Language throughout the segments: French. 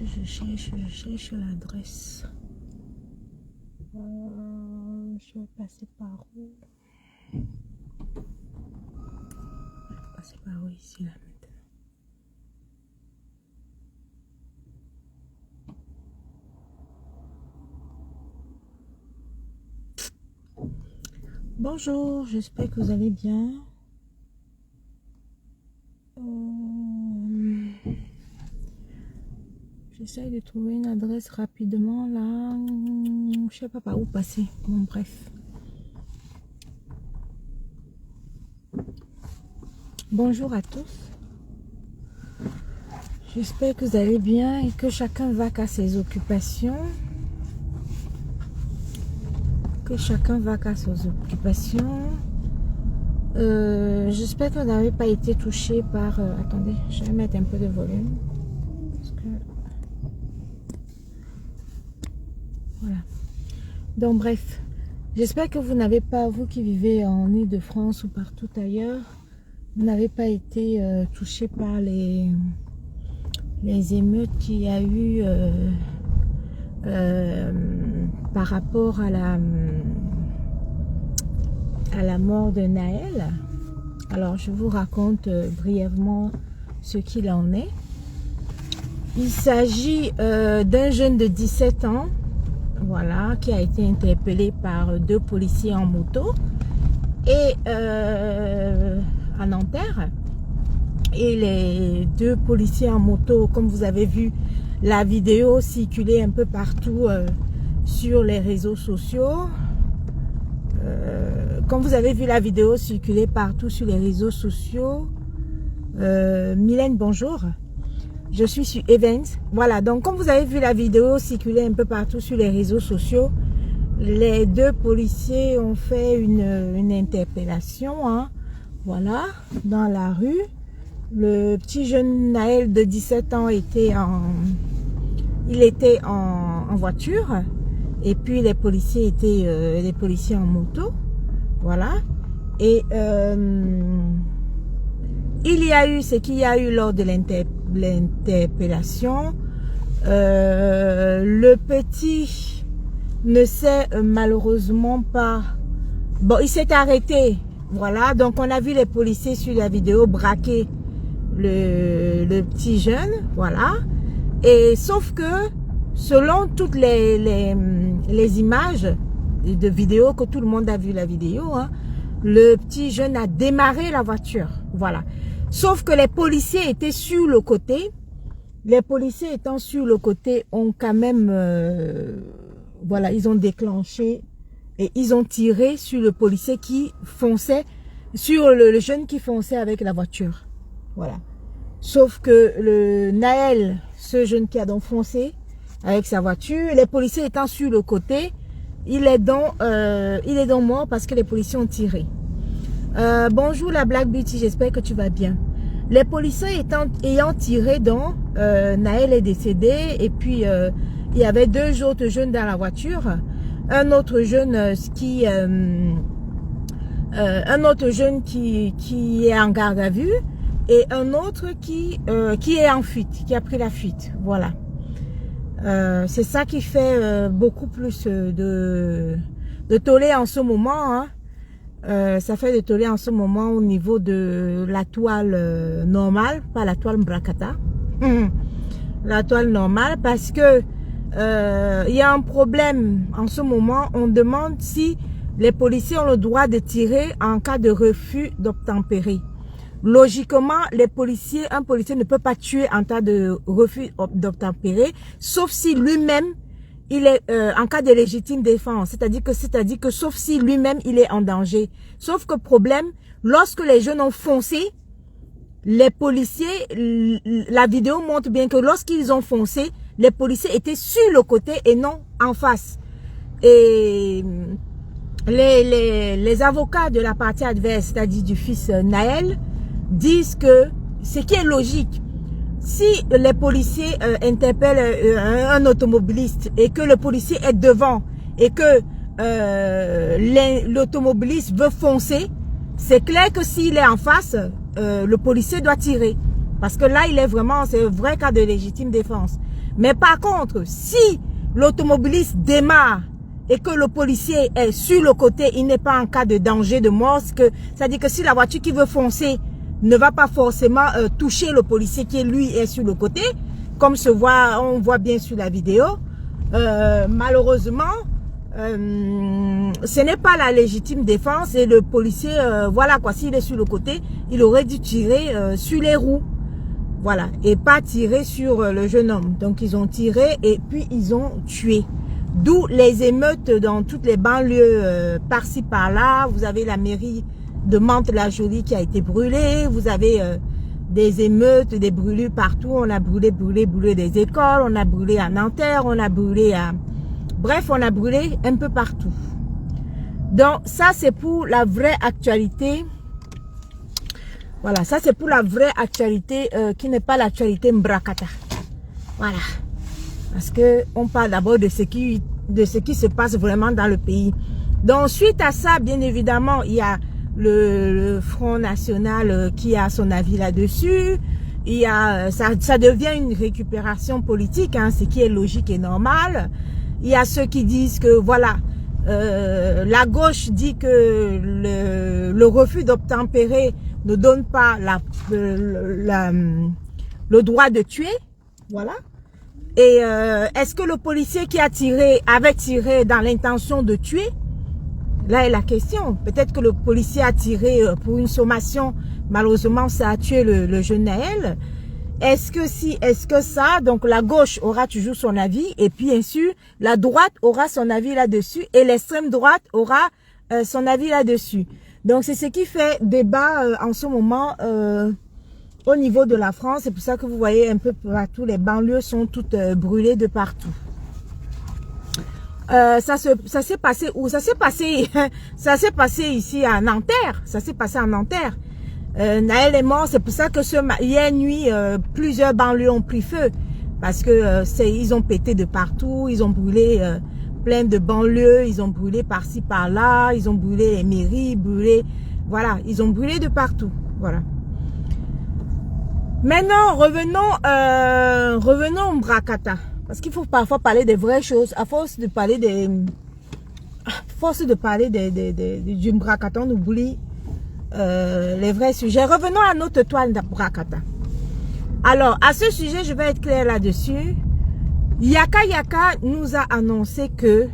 je cherche l'adresse. Je vais passer par où? Je vais passer par où ici là maintenant? Bonjour, j'espère que vous allez bien. J'essaie de trouver une adresse rapidement là. Je sais pas par où passer. Bon, bref. Bonjour à tous. J'espère que vous allez bien et que chacun va à ses occupations. J'espère que vous n'avez pas été touché par... attendez, je vais mettre un peu de volume. Parce que... Voilà. Donc bref, j'espère que vous n'avez pas, vous qui vivez en Île-de-France ou partout ailleurs, vous n'avez pas été touché par les émeutes qu'il y a eu par rapport à la mort de Naël. Alors je vous raconte brièvement ce qu'il en est. Il s'agit d'un jeune de 17 ans, voilà, qui a été interpellé par 2 policiers en moto et à Nanterre. Et les 2 policiers en moto, comme vous avez vu la vidéo circuler un peu partout sur les réseaux sociaux. Comme vous avez vu la vidéo circuler partout sur les réseaux sociaux, Mylène, bonjour. Je suis sur Events. Voilà, donc comme vous avez vu la vidéo circuler un peu partout sur les réseaux sociaux, les 2 policiers ont fait une interpellation, hein, voilà, dans la rue. Le petit jeune Naël de 17 ans était en voiture et puis les policiers étaient les policiers en moto, voilà. Et il y a eu ce qu'il y a eu lors de l'interpellation. Le petit ne sait malheureusement pas. Bon, il s'est arrêté, voilà. Donc on a vu les policiers sur la vidéo braquer le petit jeune, voilà. Et sauf que selon toutes les images de vidéo, que tout le monde a vu la vidéo, hein, le petit jeune a démarré la voiture, voilà. Sauf que les policiers étaient sur le côté. Les policiers étant sur le côté ont quand même, voilà, ils ont déclenché et ils ont tiré sur le policier qui fonçait, sur le jeune qui fonçait avec la voiture. Voilà. Sauf que le Naël, ce jeune qui a donc foncé avec sa voiture, les policiers étant sur le côté, il est donc mort parce que les policiers ont tiré. Bonjour la Black Beauty, j'espère que tu vas bien. Les policiers ayant tiré, donc Naël est décédé et puis il y avait 2 autres jeunes dans la voiture. Un autre jeune qui est en garde à vue. Et un autre qui est en fuite, qui a pris la fuite, voilà. C'est ça qui fait beaucoup plus de tollé en ce moment, hein. Ça fait de tollé en ce moment au niveau de la toile normale, pas la toile Mbrakata. La toile normale, parce que il y a un problème en ce moment. On demande si les policiers ont le droit de tirer en cas de refus d'obtempérer. Logiquement, un policier ne peut pas tuer en cas de refus d'obtempérer, sauf si lui-même, il est en cas de légitime défense. C'est-à-dire que sauf si lui-même, il est en danger. Sauf que problème, lorsque les jeunes ont foncé, les policiers, la vidéo montre bien que lorsqu'ils ont foncé, les policiers étaient sur le côté et non en face. Et les avocats de la partie adverse, c'est-à-dire du fils Naël, disent que ce qui est logique, si les policiers interpellent un automobiliste et que le policier est devant et que l'automobiliste veut foncer, c'est clair que s'il est en face, le policier doit tirer. Parce que là, il est vraiment, c'est un vrai cas de légitime défense. Mais par contre, si l'automobiliste démarre et que le policier est sur le côté, il n'est pas en cas de danger de mort, c'est-à-dire que si la voiture qui veut foncer ne va pas forcément toucher le policier qui lui est sur le côté, comme on voit bien sur la vidéo, malheureusement, ce n'est pas la légitime défense et le policier, voilà quoi, s'il est sur le côté, il aurait dû tirer sur les roues, voilà, et pas tirer sur le jeune homme. Donc ils ont tiré et puis ils ont tué. D'où les émeutes dans toutes les banlieues par-ci par-là. Vous avez la mairie de Mantes-la-Jolie qui a été brûlée, vous avez des émeutes, des brûlures partout. On a brûlé des écoles, on a brûlé à Nanterre, on a brûlé à... Bref, on a brûlé un peu partout. Donc, ça, c'est pour la vraie actualité. Voilà, ça, c'est pour la vraie actualité qui n'est pas l'actualité Mbrakata. Voilà. Parce que on parle d'abord de ce qui se passe vraiment dans le pays. Donc, suite à ça, bien évidemment, il y a le Front National qui a son avis là-dessus. Il y a, ça devient une récupération politique, hein, ce qui est logique et normal. Il y a ceux qui disent que voilà, la gauche dit que le refus d'obtempérer ne donne pas le droit de tuer, voilà. Et est-ce que le policier qui a tiré avait tiré dans l'intention de tuer? Là est la question. Peut-être que le policier a tiré pour une sommation. Malheureusement, ça a tué le jeune Naël. Est-ce que ça, donc la gauche aura toujours son avis et puis bien sûr, la droite aura son avis là-dessus et l'extrême droite aura son avis là-dessus. Donc c'est ce qui fait débat en ce moment au niveau de la France. C'est pour ça que vous voyez un peu partout, les banlieues sont toutes brûlées de partout. Ça s'est passé où? Ça s'est passé ici à Nanterre. Ça s'est passé à Nanterre. Naël est mort, c'est pour ça que hier nuit, plusieurs banlieues ont pris feu. Parce que ils ont pété de partout, ils ont brûlé plein de banlieues, ils ont brûlé par-ci par-là, ils ont brûlé les mairies, voilà, ils ont brûlé de partout, voilà. Maintenant, revenons au Mbrakata. Parce qu'il faut parfois parler des vraies choses, à force de parler du Mbrakata, on oublie les vrais sujets. Revenons à notre toile d'Mbrakata. Alors, à ce sujet, je vais être clair là-dessus. Yaka Yaka nous a annoncé que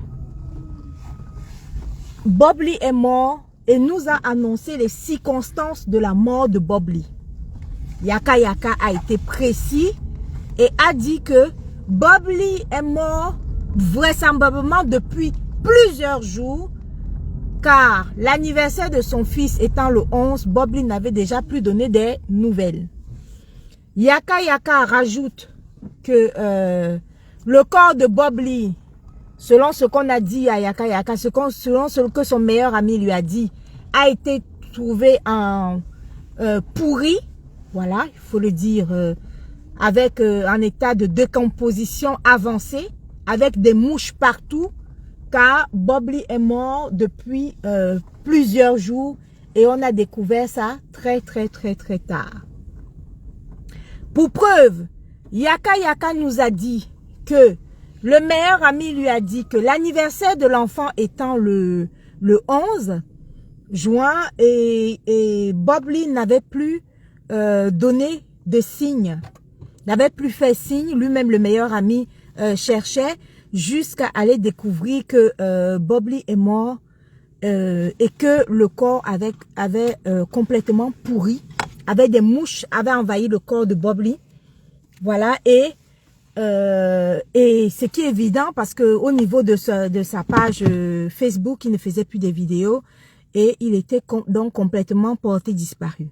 Bob Lee est mort et nous a annoncé les circonstances de la mort de Bob Lee. Yaka Yaka a été précis et a dit que Bob Lee est mort vraisemblablement depuis plusieurs jours, car l'anniversaire de son fils étant le 11, Bob Lee n'avait déjà plus donné des nouvelles. Yaka Yaka rajoute que le corps de Bob Lee, selon ce qu'on a dit à Yaka Yaka, selon ce que son meilleur ami lui a dit, a été trouvé en pourri, voilà, il faut le dire, avec un état de décomposition avancée, avec des mouches partout, car Bob Lee est mort depuis plusieurs jours et on a découvert ça très tard. Pour preuve, Yaka Yaka nous a dit que le meilleur ami lui a dit que l'anniversaire de l'enfant étant le 11 juin et Bob Lee n'avait plus donné de signes, n'avait plus fait signe, lui-même le meilleur ami cherchait jusqu'à aller découvrir que Bob Lee est mort et que le corps avait complètement pourri, avec des mouches, avait envahi le corps de Bob Lee. Voilà, et ce qui est évident parce que au niveau de sa page Facebook, il ne faisait plus des vidéos et il était donc complètement porté disparu.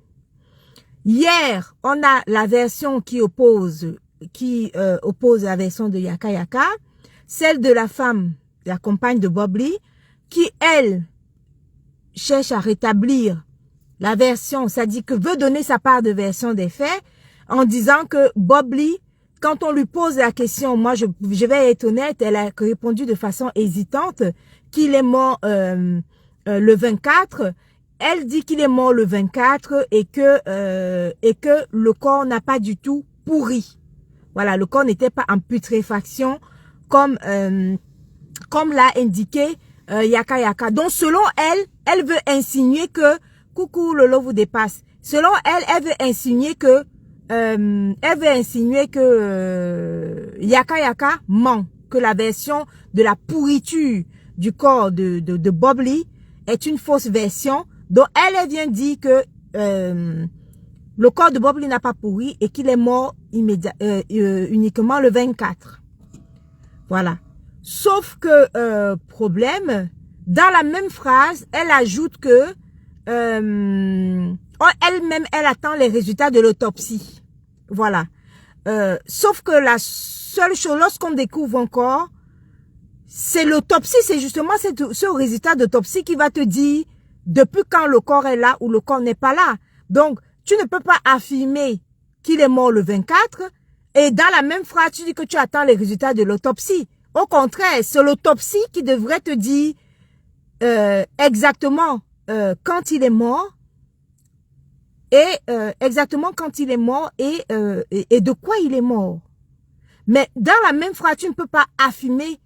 Hier, on a la version qui oppose la version de Yaka Yaka, celle de la femme, la compagne de Bob Lee, qui elle cherche à rétablir la version, c'est-à-dire que veut donner sa part de version des faits, en disant que Bob Lee, quand on lui pose la question, moi je vais être honnête, elle a répondu de façon hésitante qu'il est mort le 24. Elle dit qu'il est mort le 24 et que le corps n'a pas du tout pourri. Voilà, le corps n'était pas en putréfaction comme l'a indiqué Yaka Yaka. Donc selon elle, elle veut insinuer que coucou Lolo vous dépasse. Selon elle, elle veut insinuer que Yaka Yaka ment, que la version de la pourriture du corps de Bob Lee est une fausse version. Donc elle vient dire que le corps de Bob Lee n'a pas pourri et qu'il est mort uniquement le 24. Voilà. Sauf que, problème, dans la même phrase, elle ajoute que elle-même, elle attend les résultats de l'autopsie. Voilà. Sauf que la seule chose, lorsqu'on découvre encore, c'est l'autopsie, c'est justement ce résultat d'autopsie qui va te dire depuis quand le corps est là ou le corps n'est pas là. Donc, tu ne peux pas affirmer qu'il est mort le 24 et dans la même phrase, tu dis que tu attends les résultats de l'autopsie. Au contraire, c'est l'autopsie qui devrait te dire exactement quand il est mort et exactement quand il est mort et de quoi il est mort. Mais dans la même phrase, tu ne peux pas affirmer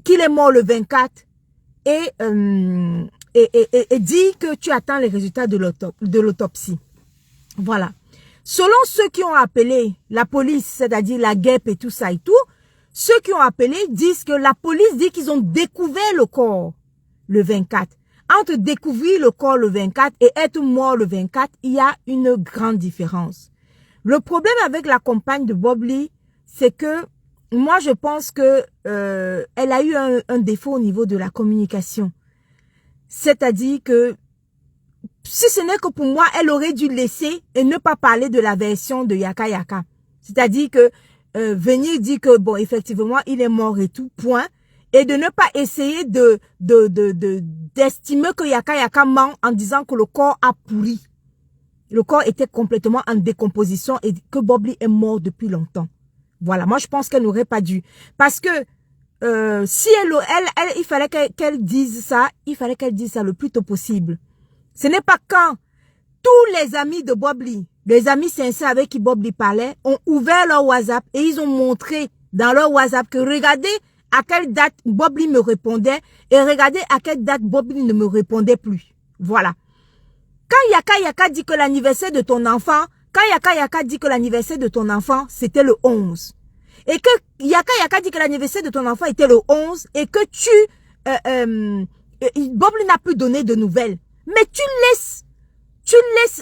qu'il est mort le 24 et dire que tu attends les résultats de l'autopsie. Voilà. Selon ceux qui ont appelé la police, c'est-à-dire la guêpe et tout ça et tout, ceux qui ont appelé disent que la police dit qu'ils ont découvert le corps le 24. Entre découvrir le corps le 24 et être mort le 24, il y a une grande différence. Le problème avec la compagne de Bob Lee, c'est que moi je pense que elle a eu un défaut au niveau de la communication. C'est-à-dire que si ce n'est que pour moi, elle aurait dû laisser et ne pas parler de la version de Yaka Yaka. C'est-à-dire que venir dire que bon, effectivement, il est mort et tout, point. Et de ne pas essayer d'estimer que Yaka Yaka ment en disant que le corps a pourri. Le corps était complètement en décomposition et que Bob Lee est mort depuis longtemps. Voilà, moi je pense qu'elle n'aurait pas dû. Parce que si il fallait qu'elle dise ça, il fallait qu'elle dise ça le plus tôt possible. Ce n'est pas quand tous les amis de Bob Lee, les amis sincères avec qui Bob Lee parlait, ont ouvert leur WhatsApp et ils ont montré dans leur WhatsApp que regardez à quelle date Bob Lee me répondait et regardez à quelle date Bob Lee ne me répondait plus. Voilà. Quand Yaka Yaka dit que l'anniversaire de ton enfant, c'était le 11. Et que Yaka Yaka dit que l'anniversaire de ton enfant était le 11 et que Bob Lee n'a plus donné de nouvelles. Mais tu laisses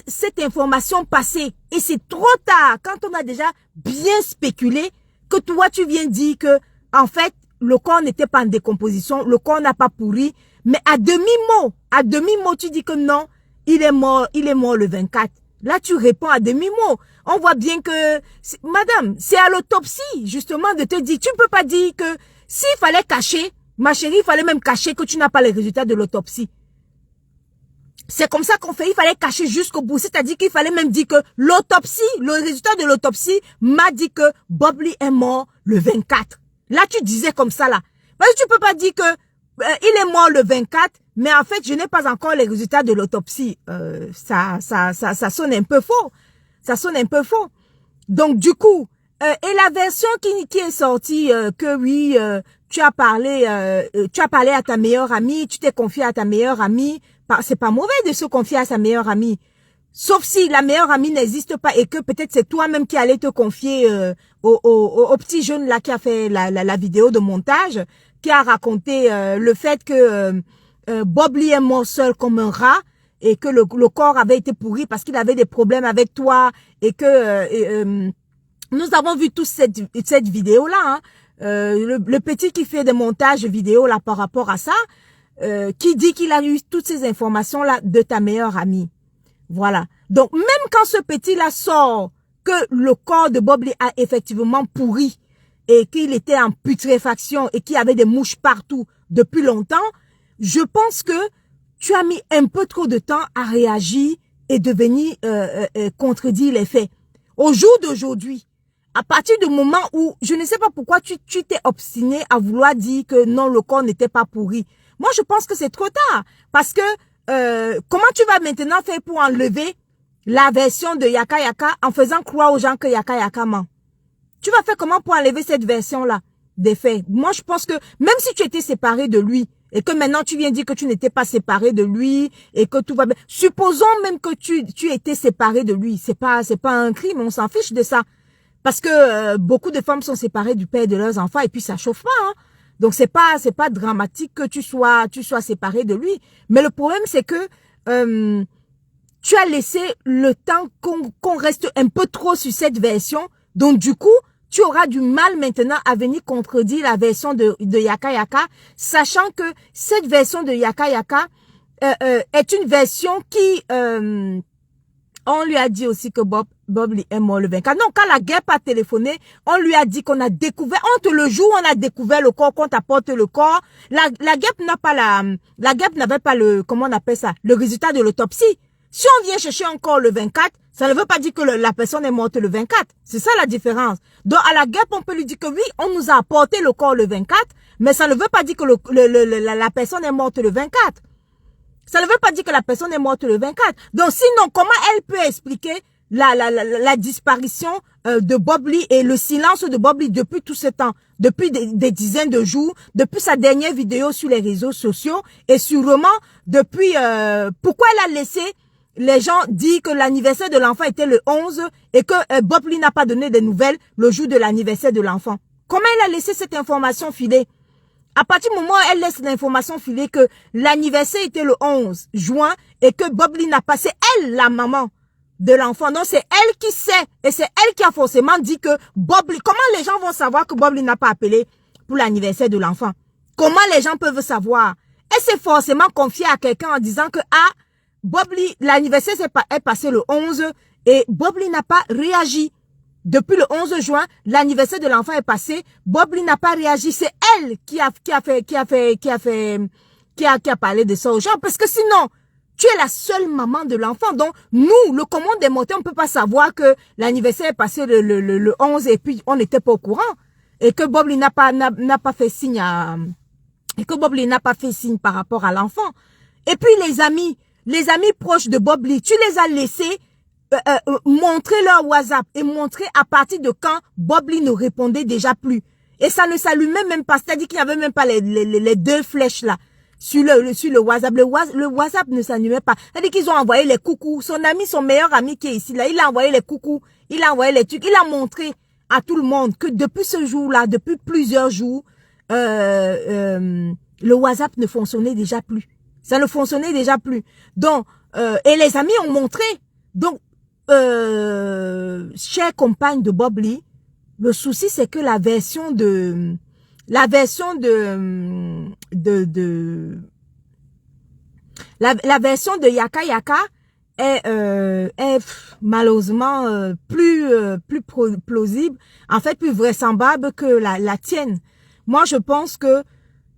cette information passer et c'est trop tard quand on a déjà bien spéculé que toi tu viens dire que en fait le corps n'était pas en décomposition, le corps n'a pas pourri, mais à demi-mot tu dis que non, il est mort le 24. Là tu réponds à demi-mot. On voit bien que madame, c'est à l'autopsie justement de te dire, tu ne peux pas dire que s'il fallait cacher, ma chérie, il fallait même cacher que tu n'as pas les résultats de l'autopsie. C'est comme ça qu'on fait, il fallait cacher jusqu'au bout. C'est-à-dire qu'il fallait même dire que l'autopsie, le résultat de l'autopsie m'a dit que Bob Lee est mort le 24. Là, tu disais comme ça, là. Parce que tu peux pas dire que il est mort le 24, mais en fait, je n'ai pas encore les résultats de l'autopsie. Ça sonne un peu faux. Ça sonne un peu faux. Donc, du coup, et la version qui est sortie, que oui, tu as parlé à ta meilleure amie, tu t'es confié à ta meilleure amie. C'est pas mauvais de se confier à sa meilleure amie. Sauf si la meilleure amie n'existe pas et que peut-être c'est toi-même qui allais te confier au petit jeune là qui a fait la vidéo de montage, qui a raconté le fait que Bob Lee est mort seul comme un rat et que le corps avait été pourri parce qu'il avait des problèmes avec toi et que nous avons vu tous cette vidéo-là. Hein. Le petit qui fait des montages vidéo là par rapport à ça, qui dit qu'il a eu toutes ces informations-là de ta meilleure amie. Voilà. Donc, même quand ce petit-là sort que le corps de Bob Lee a effectivement pourri et qu'il était en putréfaction et qu'il y avait des mouches partout depuis longtemps, je pense que tu as mis un peu trop de temps à réagir et de venir contredire les faits. Au jour d'aujourd'hui, à partir du moment où, je ne sais pas pourquoi tu t'es obstiné à vouloir dire que non, le corps n'était pas pourri. Moi, je pense que c'est trop tard. Parce que, comment tu vas maintenant faire pour enlever la version de Yaka Yaka en faisant croire aux gens que Yaka Yaka ment? Tu vas faire comment pour enlever cette version-là des faits? Moi, je pense que même si tu étais séparé de lui et que maintenant tu viens dire que tu n'étais pas séparé de lui et que tout va bien. Supposons même que tu étais séparé de lui. C'est pas un crime. On s'en fiche de ça. Parce que beaucoup de femmes sont séparées du père de leurs enfants et puis ça chauffe pas, hein. Donc c'est pas dramatique que tu sois séparé de lui. Mais le problème c'est que tu as laissé le temps qu'on reste un peu trop sur cette version. Donc du coup, tu auras du mal maintenant à venir contredire la version de Yaka Yaka, sachant que cette version de Yaka Yaka est une version qui on lui a dit aussi que Bob Lee est mort le 24. Non, quand la guêpe a téléphoné, on lui a dit qu'on a découvert, entre le jour où on a découvert le corps, qu'on t'apporte le corps, la guêpe n'a pas la guêpe n'avait pas le, comment on appelle ça, le résultat de l'autopsie. Si on vient chercher encore le 24, ça ne veut pas dire que la personne est morte le 24. C'est ça la différence. Donc, à la guêpe, on peut lui dire que oui, on nous a apporté le corps le 24, mais ça ne veut pas dire que la personne est morte le 24. Ça ne veut pas dire que la personne est morte le 24. Donc, sinon, comment elle peut expliquer la disparition de Bob Lee et le silence de Bob Lee depuis tout ce temps, depuis des dizaines de jours, depuis sa dernière vidéo sur les réseaux sociaux et sûrement depuis pourquoi elle a laissé les gens dire que l'anniversaire de l'enfant était le 11 et que Bob Lee n'a pas donné de nouvelles le jour de l'anniversaire de l'enfant. Comment elle a laissé cette information filer? À partir du moment où elle laisse l'information filer que l'anniversaire était le 11 juin et que Bob Lee n'a pas, c'est elle la maman de l'enfant. Donc c'est elle qui sait et c'est elle qui a forcément dit que Bob Lee, comment les gens vont savoir que Bob Lee n'a pas appelé pour l'anniversaire de l'enfant? Comment les gens peuvent savoir? Elle s'est forcément confiée à quelqu'un en disant que Bob Lee, l'anniversaire est passé le 11 et Bob Lee n'a pas réagi. Depuis le 11 juin, l'anniversaire de l'enfant est passé. Bob Lee n'a pas réagi. C'est elle qui a parlé de ça aux gens. Parce que sinon, tu es la seule maman de l'enfant. Donc, nous, le commun des mortels, on peut pas savoir que l'anniversaire est passé le 11 et puis on n'était pas au courant. Et que Bob Lee n'a pas fait signe par rapport à l'enfant. Et puis les amis proches de Bob Lee, tu les as laissés montrer leur WhatsApp et montrer à partir de quand Bob Lee ne répondait déjà plus. Et ça ne s'allumait même pas. C'est-à-dire qu'il n'y avait même pas les deux flèches là sur le WhatsApp. Le WhatsApp ne s'allumait pas. C'est-à-dire qu'ils ont envoyé les coucous. Son meilleur ami qui est ici là, il a envoyé les coucous. Il a envoyé les trucs. Il a montré à tout le monde que depuis ce jour-là, depuis plusieurs jours, le WhatsApp ne fonctionnait déjà plus. Ça ne fonctionnait déjà plus. Donc, et les amis ont montré. Donc, chère compagne de Bob Lee, le souci c'est que la version de Yaka Yaka est malheureusement plus plausible, en fait plus vraisemblable que la tienne. Moi je pense que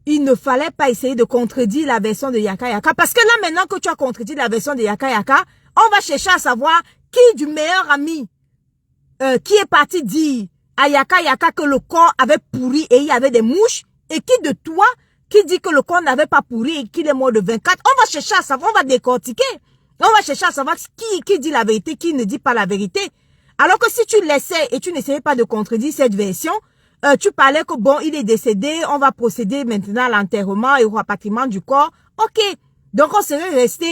il ne fallait pas essayer de contredire la version de Yaka Yaka, parce que là maintenant que tu as contredit la version de Yaka Yaka, on va chercher à savoir qui du meilleur ami qui est parti dire à Yaka Yaka que le corps avait pourri et il y avait des mouches, et qui de toi qui dit que le corps n'avait pas pourri et qu'il est mort le 24. On va chercher à savoir, on va décortiquer. On va chercher à savoir qui dit la vérité, qui ne dit pas la vérité. Alors que si tu laissais et tu n'essayais pas de contredire cette version, tu parlais que bon, il est décédé, on va procéder maintenant à l'enterrement et au rapatriement du corps. Ok. Donc, on serait resté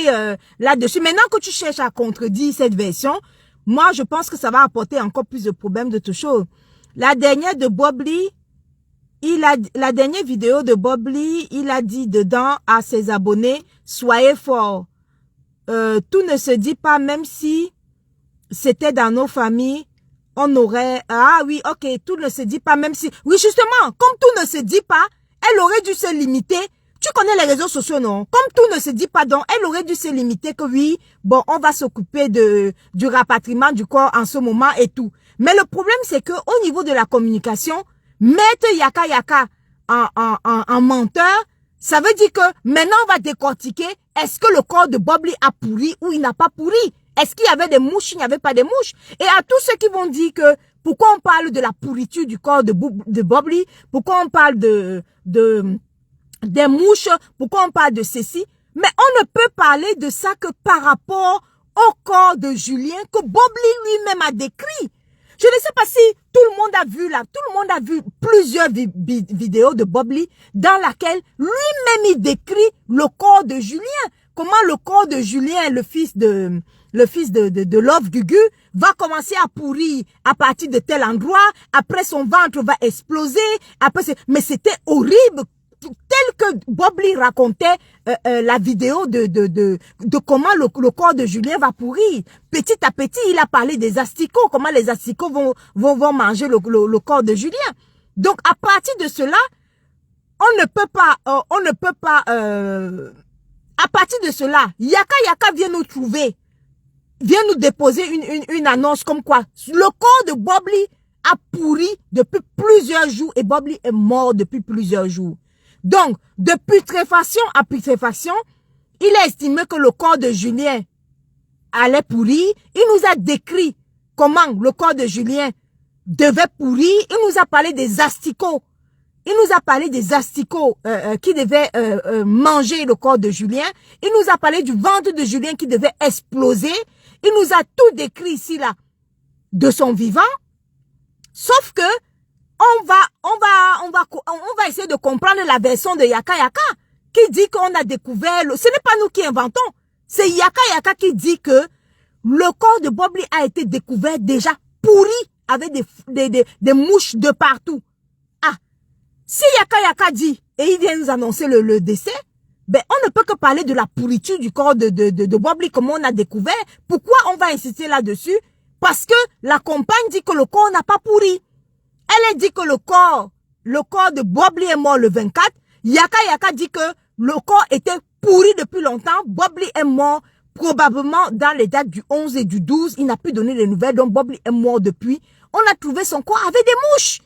là-dessus. Maintenant que tu cherches à contredire cette version, moi, je pense que ça va apporter encore plus de problèmes de toute chose. La dernière de Bob Lee, la dernière vidéo de Bob Lee, il a dit dedans à ses abonnés, soyez forts. Tout ne se dit pas, même si c'était dans nos familles, on aurait, ah oui, ok, tout ne se dit pas, même si, oui, justement, comme tout ne se dit pas, elle aurait dû se limiter. Tu connais les réseaux sociaux, non? Comme tout ne se dit pas, donc, elle aurait dû se limiter que oui, bon, on va s'occuper du rapatriement du corps en ce moment et tout. Mais le problème, c'est que au niveau de la communication, mettre Yaka Yaka en menteur, ça veut dire que maintenant, on va décortiquer, est-ce que le corps de Bob Lee a pourri ou il n'a pas pourri? Est-ce qu'il y avait des mouches, il n'y avait pas de mouches? Et à tous ceux qui vont dire que, pourquoi on parle de la pourriture du corps de Bob Lee? Pourquoi on parle des mouches, pourquoi on parle de ceci? Mais on ne peut parler de ça que par rapport au corps de Julien que Bob Lee lui-même a décrit. Je ne sais pas si tout le monde a vu là, tout le monde a vu plusieurs vidéos de Bob Lee dans laquelle lui-même il décrit le corps de Julien. Comment le corps de Julien, le fils de Love Gugu, va commencer à pourrir à partir de tel endroit. Après, son ventre va exploser. Après, mais c'était horrible. Tel que Bob Lee racontait la vidéo de comment le corps de Julien va pourrir. Petit à petit, il a parlé des asticots, comment les asticots vont manger le corps de Julien. Donc, à partir de cela, on ne peut pas, à partir de cela, Yaka Yaka vient nous trouver, vient nous déposer une annonce comme quoi le corps de Bob Lee a pourri depuis plusieurs jours et Bob Lee est mort depuis plusieurs jours. Donc, de putréfaction à putréfaction, il a estimé que le corps de Julien allait pourrir. Il nous a décrit comment le corps de Julien devait pourrir. Il nous a parlé des asticots. Il nous a parlé des asticots qui devaient manger le corps de Julien. Il nous a parlé du ventre de Julien qui devait exploser. Il nous a tout décrit ici, là, de son vivant. Sauf que on va essayer de comprendre la version de Yaka Yaka qui dit qu'on a découvert, ce n'est pas nous qui inventons, c'est Yaka Yaka qui dit que le corps de Bob Lee a été découvert déjà pourri avec des mouches de partout. Ah, si Yaka Yaka dit et il vient nous annoncer le décès, ben on ne peut que parler de la pourriture du corps de Bob Lee comme on a découvert. Pourquoi on va insister là-dessus? Parce que la compagne dit que le corps n'a pas pourri. Elle a dit que le corps de Bob Lee est mort le 24. Yaka Yaka dit que le corps était pourri depuis longtemps. Bob Lee est mort probablement dans les dates du 11 et du 12. Il n'a plus donné de nouvelles. Donc Bob Lee est mort depuis. On a trouvé son corps avec des mouches.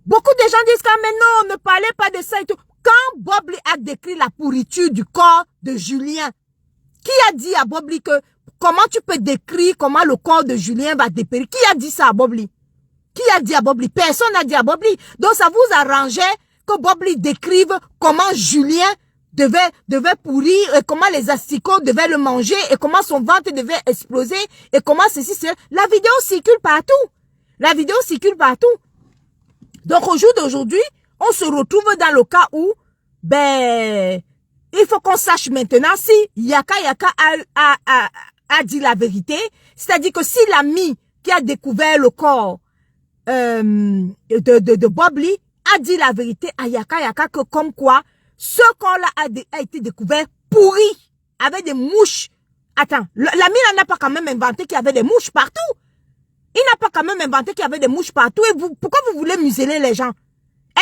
Beaucoup de gens disent que mais non, ne parlez pas de ça et tout. Quand Bob Lee a décrit la pourriture du corps de Julien, qui a dit à Bob Lee que comment tu peux décrire comment le corps de Julien va dépérir? Qui a dit ça à Bob Lee? Qui a dit à Bob Lee? Personne n'a dit à Bob Lee. Donc ça vous arrangeait que Bob Lee décrive comment Julien devait pourrir et comment les asticots devaient le manger et comment son ventre devait exploser et comment ceci, c'est... La vidéo circule partout. La vidéo circule partout. Donc au jour d'aujourd'hui, on se retrouve dans le cas où, ben, il faut qu'on sache maintenant si Yaka Yaka a dit la vérité. C'est-à-dire que si l'ami qui a découvert le corps de Bob Lee a dit la vérité à Yaka Yaka que comme quoi ce corps-là a été découvert pourri avec des mouches. Attends, l'ami n'a pas quand même inventé qu'il y avait des mouches partout. Il n'a pas quand même inventé qu'il y avait des mouches partout. Et vous, pourquoi vous voulez museler les gens?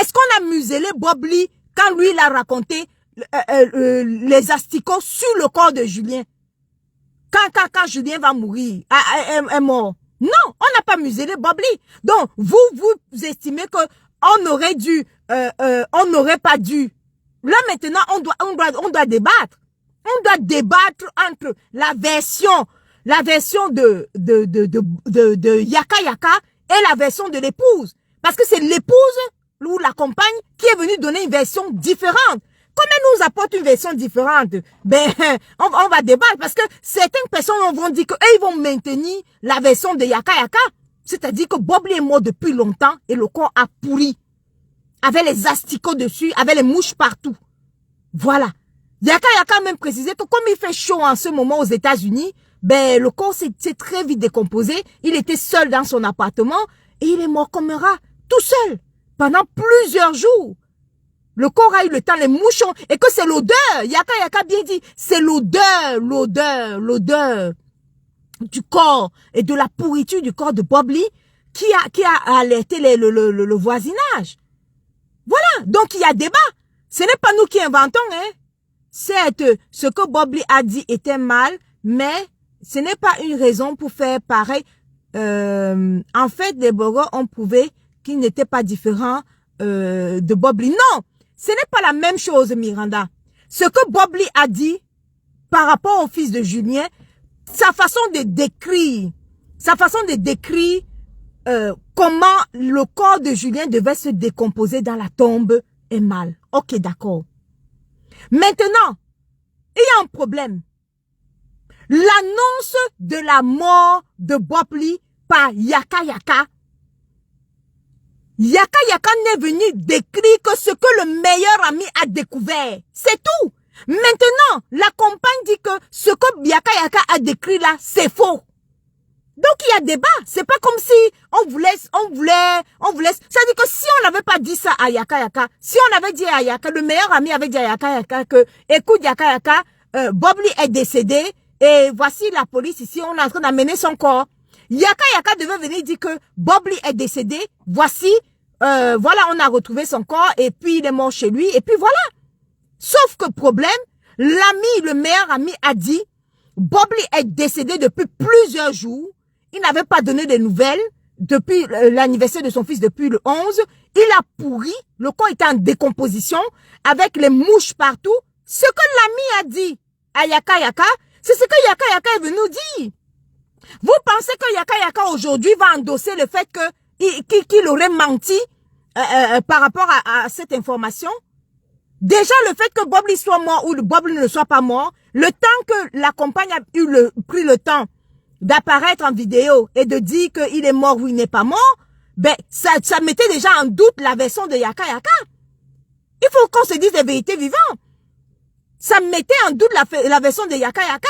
Est-ce qu'on a muselé Bob Lee quand lui il a raconté les asticots sur le corps de Julien? Quand Julien va mourir, est mort. Non, on n'a pas muselé Bob Lee. Donc, vous estimez que on aurait dû, on n'aurait pas dû. Là, maintenant, on doit débattre. On doit débattre entre la version de Yaka Yaka et la version de l'épouse. Parce que c'est l'épouse ou la compagne qui est venue donner une version différente. Comme elle nous apporte une version différente, ben, on va débattre parce que certaines personnes vont dire que ils vont maintenir la version de Yaka Yaka. C'est-à-dire que Bob Lee est mort depuis longtemps et le corps a pourri. Avec les asticots dessus, avec les mouches partout. Voilà. Yaka Yaka a même précisé que comme il fait chaud en ce moment aux États-Unis, ben, le corps s'est très vite décomposé. Il était seul dans son appartement et il est mort comme un rat, tout seul, pendant plusieurs jours. Le corps a eu le temps, les mouchons, et que c'est l'odeur. Yaka Yaka bien dit, c'est l'odeur du corps et de la pourriture du corps de Bob Lee qui a alerté le voisinage. Voilà, donc il y a débat. Ce n'est pas nous qui inventons, hein. Certes, ce que Bob Lee a dit était mal, mais ce n'est pas une raison pour faire pareil. En fait, les Bogos ont prouvé qu'ils n'étaient pas différents de Bob Lee. Non, ce n'est pas la même chose, Miranda. Ce que Bob Lee a dit par rapport au fils de Julien, sa façon de décrire comment le corps de Julien devait se décomposer dans la tombe est mal. Ok, d'accord. Maintenant, il y a un problème. L'annonce de la mort de Bob Lee par Yaka Yaka. Yaka Yaka n'est venu décrire que ce que le meilleur ami a découvert. C'est tout. Maintenant, la compagne dit que ce que Yaka Yaka a décrit là, c'est faux. Donc il y a débat. C'est pas comme si on voulait. C'est-à-dire que si on n'avait pas dit ça à Yaka Yaka, si on avait dit à Yaka, le meilleur ami avait dit à Yaka Yaka que, écoute Yaka Yaka, Bob Lee est décédé et voici la police ici, on est en train d'amener son corps. Yaka Yaka devait venir dire que Bob Lee est décédé, voici, voilà, on a retrouvé son corps et puis il est mort chez lui et puis voilà. Sauf que problème, l'ami, le meilleur ami a dit, Bob Lee est décédé depuis plusieurs jours. Il n'avait pas donné de nouvelles depuis l'anniversaire de son fils depuis le 11. Il a pourri. Le corps était en décomposition avec les mouches partout. Ce que l'ami a dit à Yaka Yaka, c'est ce que Yaka Yaka est venu dire. Vous pensez que Yaka Yaka aujourd'hui va endosser le fait qu'il aurait menti par rapport à cette information? Déjà, le fait que Bob Lee soit mort ou Bob Lee ne soit pas mort, le temps que la compagne a pris le temps d'apparaître en vidéo et de dire qu'il est mort ou il n'est pas mort, ben, ça mettait déjà en doute la version de Yaka Yaka. Il faut qu'on se dise des vérités vivantes. Ça mettait en doute la version de Yaka Yaka.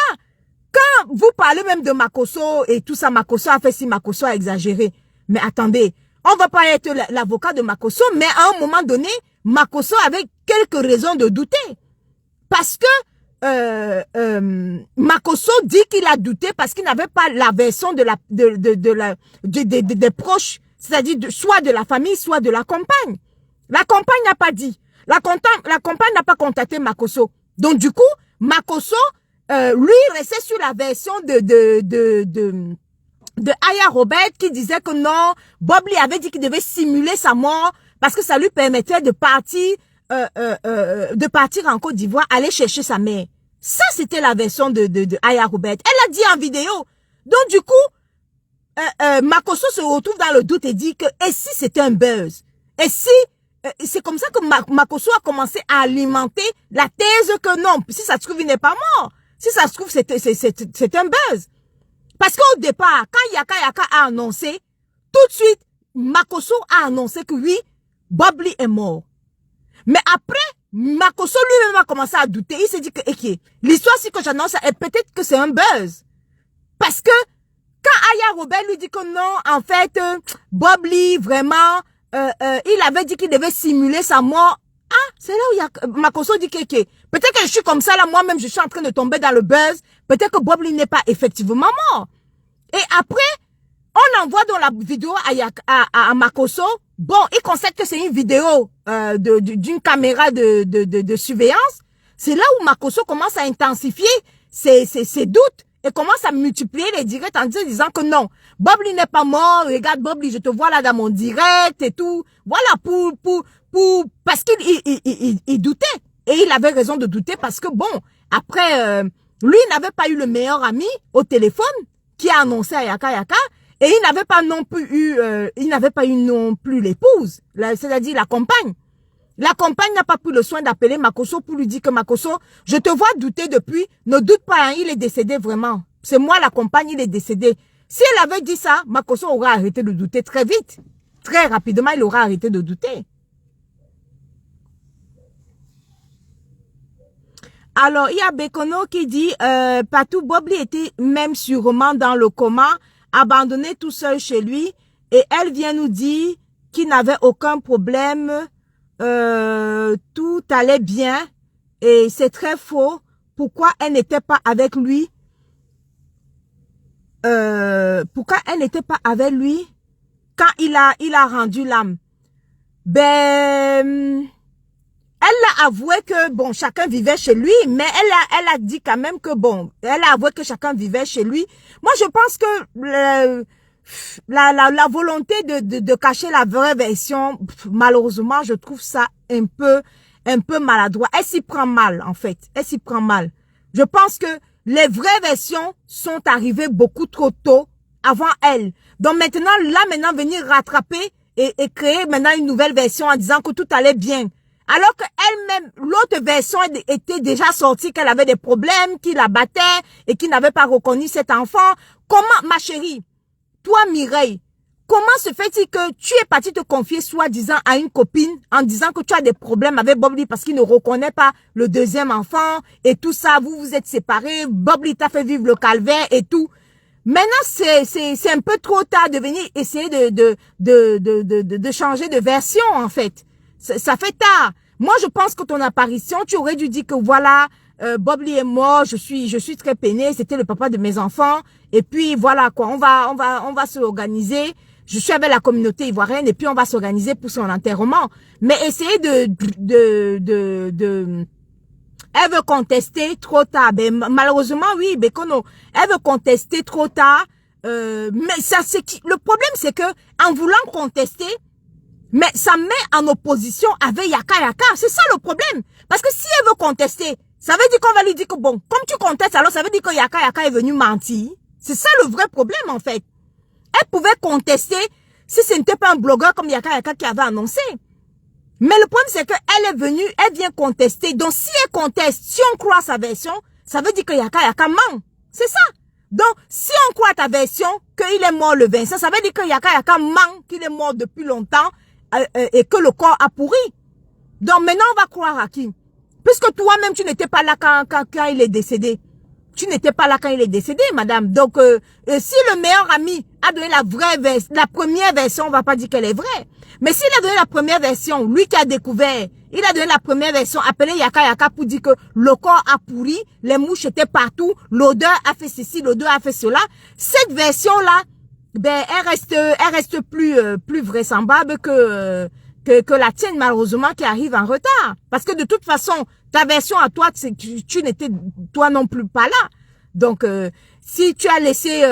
Quand vous parlez même de Makosso et tout ça, Makosso a fait si Makosso a exagéré. Mais attendez, on va pas être l'avocat de Makosso, mais à un moment donné, Makosso avait quelques raisons de douter. Parce que Makosso dit qu'il a douté parce qu'il n'avait pas la version des proches, c'est-à-dire soit de la famille, soit de la compagne. La compagne n'a pas dit. La compagne n'a pas contacté Makosso. Donc du coup, Makosso, lui, restait sur la version de Aya Robert qui disait que non, Bob Lee avait dit qu'il devait simuler sa mort parce que ça lui permettait de partir en Côte d'Ivoire, aller chercher sa mère. Ça, c'était la version de Aya Robert. Elle a dit en vidéo. Donc, du coup, Makosso se retrouve dans le doute et dit que, et si c'était un buzz? Et si, c'est comme ça que Makosso a commencé à alimenter la thèse que non, si ça se trouve, il n'est pas mort. Si ça se trouve, c'est un buzz. Parce qu'au départ, quand Yaka Yaka a annoncé, tout de suite, Makosso a annoncé que oui, Bob Lee est mort. Mais après, Makosso lui-même a commencé à douter. Il s'est dit que, ok, l'histoire si que j'annonce, peut-être que c'est un buzz. Parce que, quand Aya Robert lui dit que non, en fait, Bob Lee, vraiment, il avait dit qu'il devait simuler sa mort. Ah, c'est là où Makosso dit que, ok, peut-être que je suis comme ça, là, moi-même, je suis en train de tomber dans le buzz. Peut-être que Bob Lee n'est pas effectivement mort. Et après, on envoie dans la vidéo à Makosso. Bon, il constate que c'est une vidéo d'une caméra de surveillance. C'est là où Makosso commence à intensifier ses doutes et commence à multiplier les directs en disant que non, Bob Lee n'est pas mort. Regarde Bob Lee, je te vois là dans mon direct et tout. Voilà, parce qu'il doutait. Et il avait raison de douter parce que bon, après, lui n'avait pas eu le meilleur ami au téléphone qui a annoncé à Yaka Yaka. Et il n'avait pas non plus l'épouse, c'est-à-dire la compagne. La compagne n'a pas pris le soin d'appeler Makosso pour lui dire que Makosso, je te vois douter depuis, ne doute pas, hein, il est décédé vraiment. C'est moi la compagne, il est décédé. Si elle avait dit ça, Makosso aurait arrêté de douter très vite. Très rapidement, il aurait arrêté de douter. Alors, il y a Bekono qui dit, Patou Bob Lee était même sûrement dans le coma, abandonné tout seul chez lui, et elle vient nous dire qu'il n'avait aucun problème, tout allait bien, et c'est très faux. Pourquoi elle n'était pas avec lui? Pourquoi elle n'était pas avec lui quand il a rendu l'âme? Ben, elle a avoué que, bon, chacun vivait chez lui, mais elle a dit quand même que, bon, elle a avoué que chacun vivait chez lui. Moi, je pense que la volonté de cacher la vraie version, malheureusement, je trouve ça un peu maladroit. Elle s'y prend mal, en fait. Elle s'y prend mal. Je pense que les vraies versions sont arrivées beaucoup trop tôt avant elle. Donc maintenant, venir rattraper et créer maintenant une nouvelle version en disant que tout allait bien. Alors que elle-même, l'autre version était déjà sortie, qu'elle avait des problèmes, qu'il la battait et qu'il n'avait pas reconnu cet enfant. Comment, ma chérie, toi, Mireille, comment se fait-il que tu es parti te confier soi-disant à une copine en disant que tu as des problèmes avec Bob Lee parce qu'il ne reconnaît pas le deuxième enfant et tout ça, vous vous êtes séparés, Bob Lee t'a fait vivre le calvaire et tout. Maintenant, c'est un peu trop tard de venir essayer de changer de version, en fait. Ça fait tard. Moi, je pense que ton apparition, tu aurais dû dire que voilà, Bob Lee est mort, je suis très peinée, c'était le papa de mes enfants. Et puis, voilà, quoi, on va s'organiser. Je suis avec la communauté ivoirienne et puis on va s'organiser pour son enterrement. Mais essayer elle veut contester trop tard. Ben, malheureusement, oui, Bekono, elle veut contester trop tard. Mais ça, le problème, c'est que en voulant contester, mais ça met en opposition avec Yaka Yaka. C'est ça le problème. Parce que si elle veut contester, ça veut dire qu'on va lui dire que bon, comme tu contestes, alors ça veut dire que Yaka Yaka est venu mentir. C'est ça le vrai problème, en fait. Elle pouvait contester si ce n'était pas un blogueur comme Yaka Yaka qui avait annoncé. Mais le problème, c'est qu'elle est venue, elle vient contester. Donc, si elle conteste, si on croit sa version, ça veut dire que Yaka Yaka ment. C'est ça. Donc, si on croit ta version, qu'il est mort le 25, ça veut dire que Yaka Yaka ment, qu'il est mort depuis longtemps et que le corps a pourri. Donc, maintenant, on va croire à qui? Puisque toi-même, tu n'étais pas là quand il est décédé. Tu n'étais pas là quand il est décédé, madame. Donc, si le meilleur ami a donné la première version, on va pas dire qu'elle est vraie. Mais s'il a donné la première version, lui qui a découvert, il a donné la première version, appelé Yaka Yaka pour dire que le corps a pourri, les mouches étaient partout, l'odeur a fait ceci, l'odeur a fait cela. Cette version-là, ben, elle reste plus vraisemblable que la tienne, malheureusement, qui arrive en retard. Parce que de toute façon, ta version à toi, tu n'étais toi non plus pas là. Donc, si tu as laissé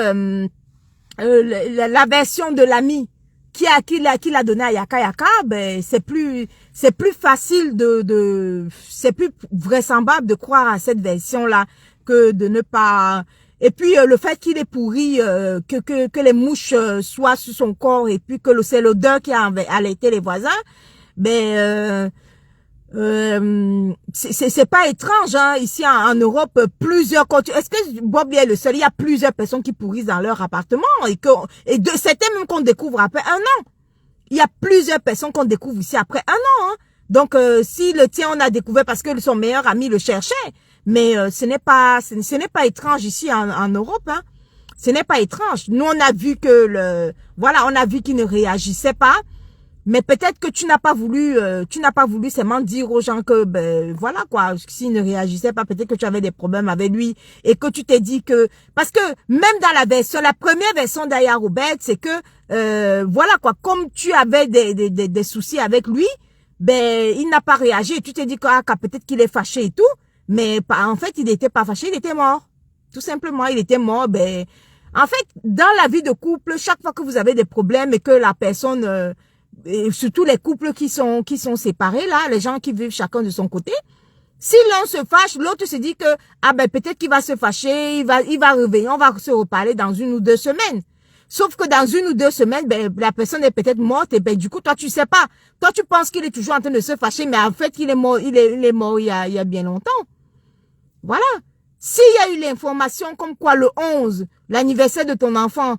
la version de l'ami qui l'a donné à Yaka Yaka, ben c'est plus facile c'est plus vraisemblable de croire à cette version là que de ne pas. Et puis le fait qu'il est pourri, que les mouches soient sur son corps et puis que c'est l'odeur qui a alerté les voisins, ben c'est pas étrange, hein. Ici en Europe, est-ce que Bob est le seul? Il y a plusieurs personnes qui pourrissent dans leur appartement et certains même qu'on découvre après un an. Il y a plusieurs personnes qu'on découvre ici après un an, hein. Donc si le tien on a découvert parce que son meilleur ami le cherchait, mais ce n'est pas étrange ici en Europe, hein. Ce n'est pas étrange. Nous on a vu que on a vu qu'il ne réagissait pas. Mais peut-être que tu n'as pas voulu seulement dire aux gens que, ben, voilà, quoi, s'il ne réagissait pas, peut-être que tu avais des problèmes avec lui et que tu t'es dit que, parce que même dans la première version d'Aya Robert, c'est que, voilà, quoi, comme tu avais des soucis avec lui, ben, il n'a pas réagi et tu t'es dit que, peut-être qu'il est fâché et tout, mais en fait, il n'était pas fâché, il était mort. Tout simplement, il était mort, ben, en fait, dans la vie de couple, chaque fois que vous avez des problèmes et que la personne, et surtout les couples qui sont séparés là, les gens qui vivent chacun de son côté, si l'un se fâche, l'autre se dit que ben peut-être qu'il va se fâcher, il va revenir, on va se reparler dans 1 ou 2 semaines. Sauf que dans 1 ou 2 semaines, ben la personne est peut-être morte et ben du coup toi tu sais pas. Toi tu penses qu'il est toujours en train de se fâcher, mais en fait il est mort, il est mort il y a bien longtemps. Voilà. S'il y a eu l'information comme quoi le 11, l'anniversaire de ton enfant,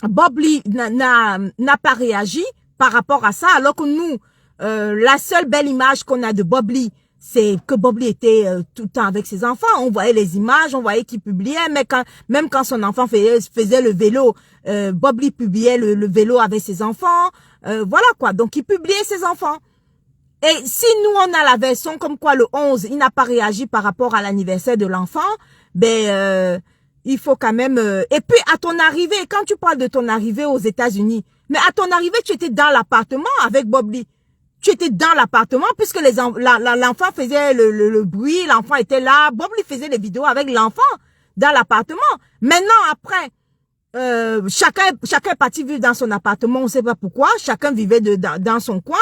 Bob Lee n'a pas réagi par rapport à ça, alors que nous, la seule belle image qu'on a de Bob Lee, c'est que Bob Lee était tout le temps avec ses enfants. On voyait les images, on voyait qu'il publiait, mais même quand son enfant faisait le vélo, Bob Lee publiait le vélo avec ses enfants. Voilà quoi, donc il publiait ses enfants. Et si nous, on a la version comme quoi le 11, il n'a pas réagi par rapport à l'anniversaire de l'enfant, ben... il faut quand même... Et puis, à ton arrivée, quand tu parles de ton arrivée aux États-Unis, mais à ton arrivée, tu étais dans l'appartement avec Bob Lee. Tu étais dans l'appartement puisque l'enfant faisait le bruit, l'enfant était là. Bob Lee faisait les vidéos avec l'enfant dans l'appartement. Maintenant, après, chacun est parti vivre dans son appartement, on ne sait pas pourquoi. Chacun vivait dans son coin.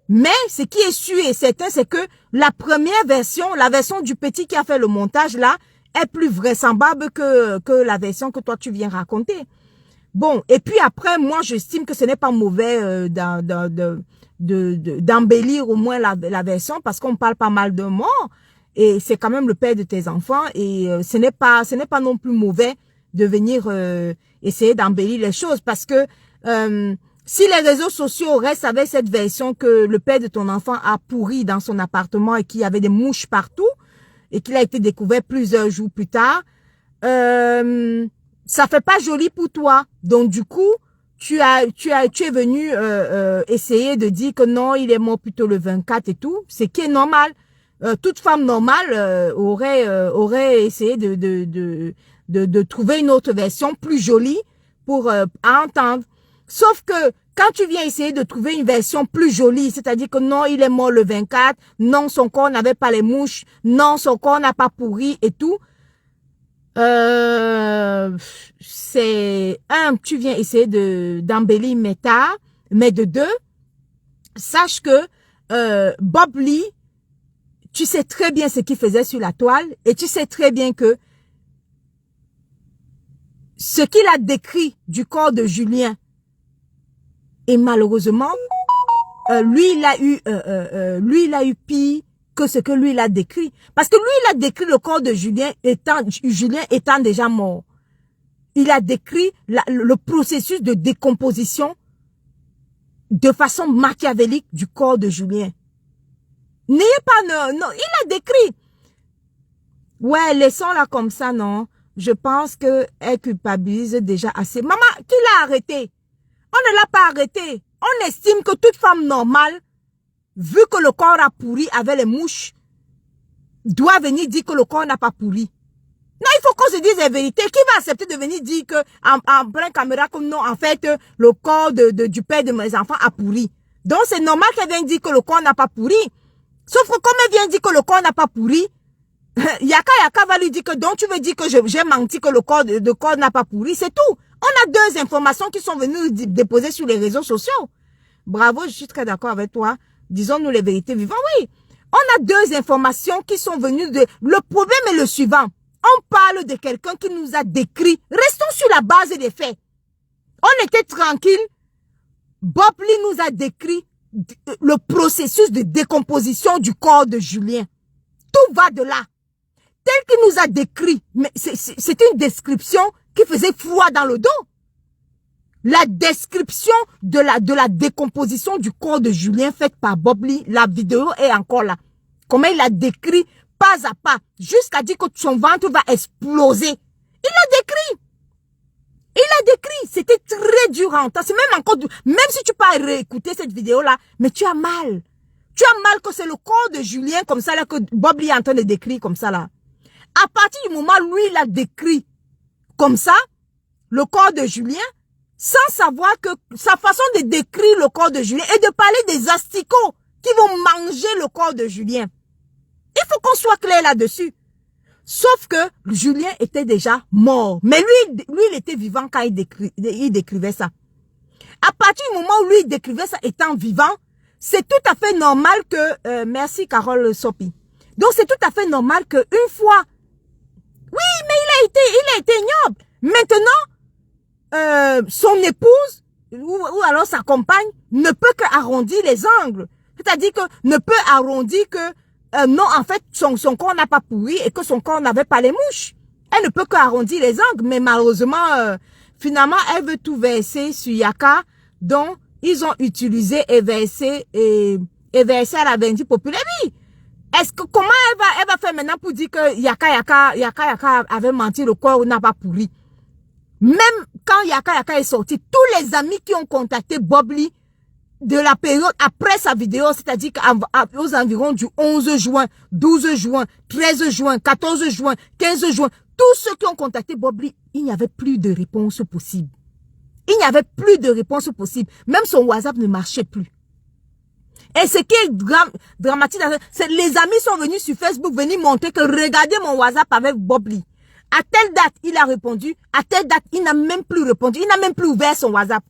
Mais ce qui est sûr et certain, c'est que la première version, la version du petit qui a fait le montage là, est plus vraisemblable que la version que toi tu viens raconter. Bon, et puis après, moi j'estime que ce n'est pas mauvais d'embellir au moins la version parce qu'on parle pas mal de morts et c'est quand même le père de tes enfants et ce n'est pas non plus mauvais venir essayer d'embellir les choses. Parce que si les réseaux sociaux restent avec cette version que le père de ton enfant a pourri dans son appartement et qu'il y avait des mouches partout et qu'il a été découvert plusieurs jours plus tard, ça fait pas joli pour toi. Donc du coup, tu es venu essayer de dire que non, il est mort plutôt le 24 et tout, c'est qui est normal. Toute femme normale aurait essayé de trouver une autre version plus jolie pour entendre. Sauf que quand tu viens essayer de trouver une version plus jolie, c'est-à-dire que non, il est mort le 24, non, son corps n'avait pas les mouches, non, son corps n'a pas pourri et tout, c'est tu viens essayer d'embellir méta, mais de deux, sache que Bob Lee, tu sais très bien ce qu'il faisait sur la toile et tu sais très bien que ce qu'il a décrit du corps de Julien, et malheureusement, lui il a eu pire que ce que lui il a décrit. Parce que lui il a décrit le corps de Julien étant déjà mort. Il a décrit le processus de décomposition de façon machiavélique du corps de Julien. N'ayez pas, non, il a décrit. Ouais, laissons-la comme ça, non. Je pense qu'elle culpabilise déjà assez. Maman, qui l'a arrêté? On ne l'a pas arrêté. On estime que toute femme normale, vu que le corps a pourri avec les mouches, doit venir dire que le corps n'a pas pourri. Non, il faut qu'on se dise la vérité. Qui va accepter de venir dire que en plein caméra comme non, en fait, le corps du père de mes enfants a pourri. Donc c'est normal qu'elle vienne dire que le corps n'a pas pourri. Sauf que comme elle vient dire que le corps n'a pas pourri, Yaka va lui dire que donc tu veux dire que j'ai menti que le corps n'a pas pourri, c'est tout. On a deux informations qui sont venues déposer sur les réseaux sociaux. Bravo, je suis très d'accord avec toi. Disons-nous les vérités vivantes, oui. On a deux informations qui sont venues de... Le problème est le suivant. On parle de quelqu'un qui nous a décrit. Restons sur la base des faits. On était tranquille. Bob Lee nous a décrit le processus de décomposition du corps de Julien. Tout va de là. Tel qu'il nous a décrit, mais c'est une description qui faisait froid dans le dos. La description de la décomposition du corps de Julien faite par Bob Lee, la vidéo est encore là. Comment il a décrit pas à pas, jusqu'à dire que son ventre va exploser. Il l'a décrit. Il l'a décrit. C'était très dur à entendre. C'est même encore, même si tu peux réécouter cette vidéo-là, mais tu as mal. Tu as mal que c'est le corps de Julien comme ça là que Bob Lee est en train de décrire comme ça là. À partir du moment où lui il a décrit comme ça, le corps de Julien, sans savoir que sa façon de décrire le corps de Julien est de parler des asticots qui vont manger le corps de Julien. Il faut qu'on soit clair là-dessus. Sauf que Julien était déjà mort. Mais lui il était vivant quand il décrivait ça. À partir du moment où lui il décrivait ça étant vivant, c'est tout à fait normal que... merci Carole Sopi. Donc c'est tout à fait normal que une fois... Oui, mais il a été ignoble. Maintenant, son épouse, ou alors sa compagne, ne peut qu'arrondir les angles. C'est-à-dire que ne peut arrondir que... non, en fait, son corps n'a pas pourri et que son corps n'avait pas les mouches. Elle ne peut qu'arrondir les angles, mais malheureusement, finalement, elle veut tout verser sur Yaka, dont ils ont utilisé et versé à la vindicte populaire. Oui. Est-ce que comment elle va faire maintenant pour dire que Yaka avait menti, le corps n'a pas pourri? Même quand Yaka est sorti, tous les amis qui ont contacté Bob Lee de la période après sa vidéo, c'est-à-dire aux environs du 11 juin, 12 juin, 13 juin, 14 juin, 15 juin, tous ceux qui ont contacté Bob Lee, il n'y avait plus de réponse possible. Il n'y avait plus de réponse possible. Même son WhatsApp ne marchait plus. Et ce qui est dramatique, c'est les amis sont venus sur Facebook venir montrer que regardez mon WhatsApp avec Bob Lee. À telle date, il a répondu. À telle date, il n'a même plus répondu. Il n'a même plus ouvert son WhatsApp.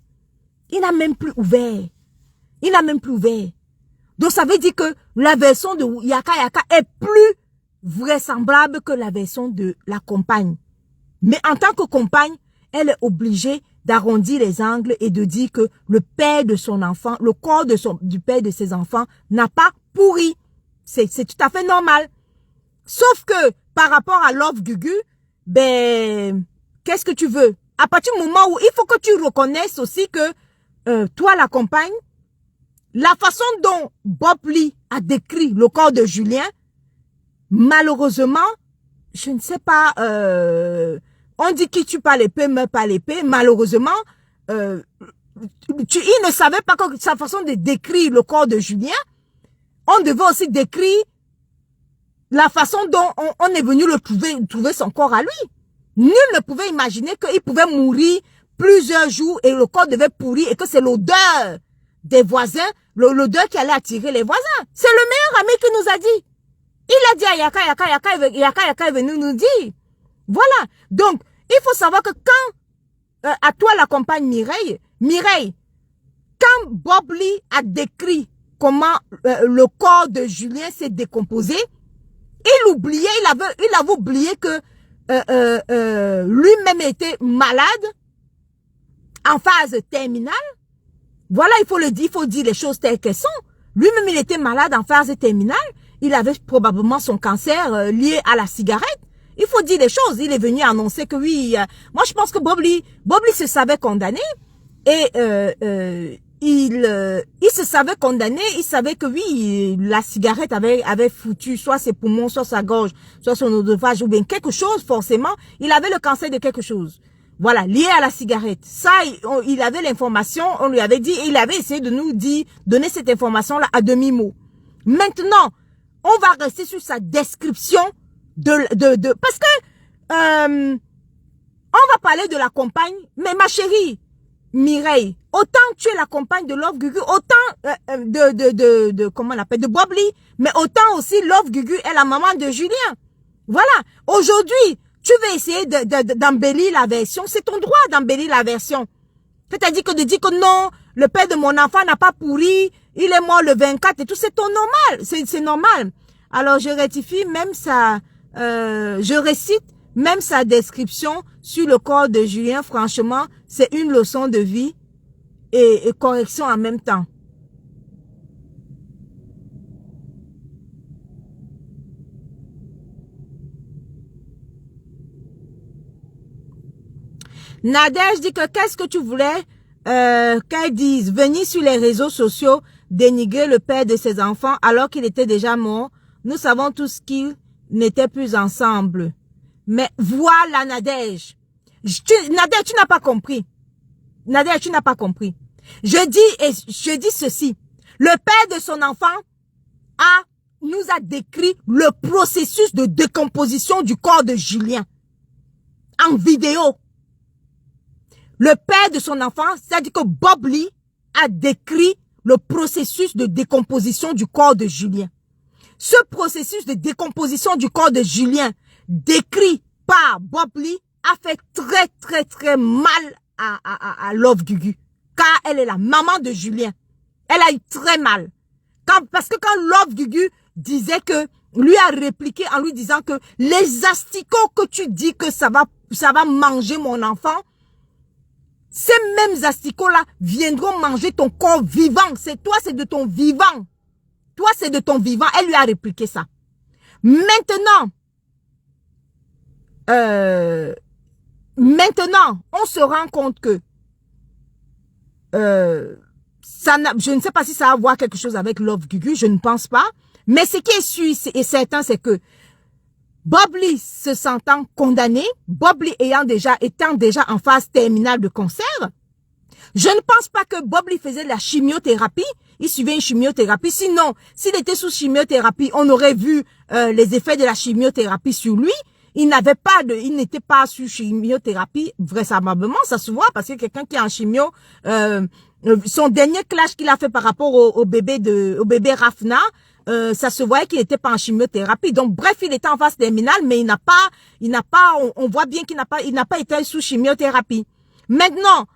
Il n'a même plus ouvert. Il n'a même plus ouvert. Donc ça veut dire que la version de Yaka est plus vraisemblable que la version de la compagne. Mais en tant que compagne, elle est obligée d'arrondir les angles et de dire que le père de son enfant, le corps du père de ses enfants n'a pas pourri. C'est tout à fait normal. Sauf que par rapport à Love Gugu, ben, qu'est-ce que tu veux? À partir du moment où il faut que tu reconnaisses aussi que toi, la compagne, la façon dont Bob Lee a décrit le corps de Julien, malheureusement, je ne sais pas, on dit qui tue pas l'épée, meurt pas l'épée. Malheureusement, il ne savait pas que sa façon de décrire le corps de Julien, on devait aussi décrire la façon dont on est venu trouver son corps à lui. Nul ne pouvait imaginer qu'il pouvait mourir plusieurs jours et le corps devait pourrir et que c'est l'odeur des voisins, l'odeur qui allait attirer les voisins. C'est le meilleur ami qui nous a dit. Il a dit à Yaka est venu nous dire. Voilà. Donc, il faut savoir que quand, à toi la compagne Mireille, quand Bob Lee a décrit comment le corps de Julien s'est décomposé, il avait oublié que lui-même était malade en phase terminale. Voilà, il faut dire les choses telles qu'elles sont. Lui-même, il était malade en phase terminale. Il avait probablement son cancer lié à la cigarette. Il faut dire les choses. Il est venu annoncer que oui, moi je pense que Bob Lee se savait condamné et il se savait condamné. Il savait que oui, la cigarette avait foutu soit ses poumons, soit sa gorge, soit son oesophage ou bien quelque chose forcément. Il avait le cancer de quelque chose. Voilà, lié à la cigarette. Ça, il avait l'information, on lui avait dit, et il avait essayé de nous donner cette information-là à demi-mot. Maintenant, on va rester sur sa description parce que, on va parler de la compagne, mais ma chérie, Mireille, autant tu es la compagne de Love Gugu, autant, comment on appelle, de Bob Lee, mais autant aussi Love Gugu est la maman de Julien. Voilà. Aujourd'hui, tu veux essayer d'embellir la version. C'est ton droit d'embellir la version. C'est-à-dire que de dire que non, le père de mon enfant n'a pas pourri, il est mort le 24 et tout, c'est normal. C'est normal. Alors, je rectifie même je récite même sa description sur le corps de Julien. Franchement, c'est une leçon de vie et correction en même temps. Nadège dit que qu'est-ce que tu voulais qu'elle dise? Venir sur les réseaux sociaux dénigrer le père de ses enfants alors qu'il était déjà mort. Nous savons tous qu'ils n'étaient plus ensemble. Mais voilà Nadège. Nadège, tu n'as pas compris. Nadège, tu n'as pas compris. Je dis ceci. Le père de son enfant nous a décrit le processus de décomposition du corps de Julien. En vidéo. Le père de son enfant, c'est-à-dire que Bob Lee a décrit le processus de décomposition du corps de Julien. Ce processus de décomposition du corps de Julien, décrit par Bob Lee, a fait très, très, très mal à Love Gugu. Car elle est la maman de Julien. Elle a eu très mal. Parce que quand Love Gugu disait que, lui a répliqué en lui disant que les asticots que tu dis que ça va manger mon enfant, ces mêmes asticots-là viendront manger ton corps vivant. C'est toi, c'est de ton vivant. Toi, c'est de ton vivant. Elle lui a répliqué ça. Maintenant, on se rend compte que je ne sais pas si ça a à voir quelque chose avec Love Gugu, je ne pense pas. Mais ce qui est sûr et certain, c'est que Bob Lee se sentant condamné, Bob Lee étant déjà en phase terminale de cancer, je ne pense pas que Bob Lee faisait la chimiothérapie. Il suivait une chimiothérapie. Sinon, s'il était sous chimiothérapie, on aurait vu les effets de la chimiothérapie sur lui. Il n'était pas sous chimiothérapie, vraisemblablement, ça se voit, parce que quelqu'un qui est en chimio, son dernier clash qu'il a fait par rapport au bébé Rafna, ça se voyait qu'il n'était pas en chimiothérapie. Donc, bref, il était en phase terminale, mais on voit bien qu'il n'a pas été sous chimiothérapie. Maintenant,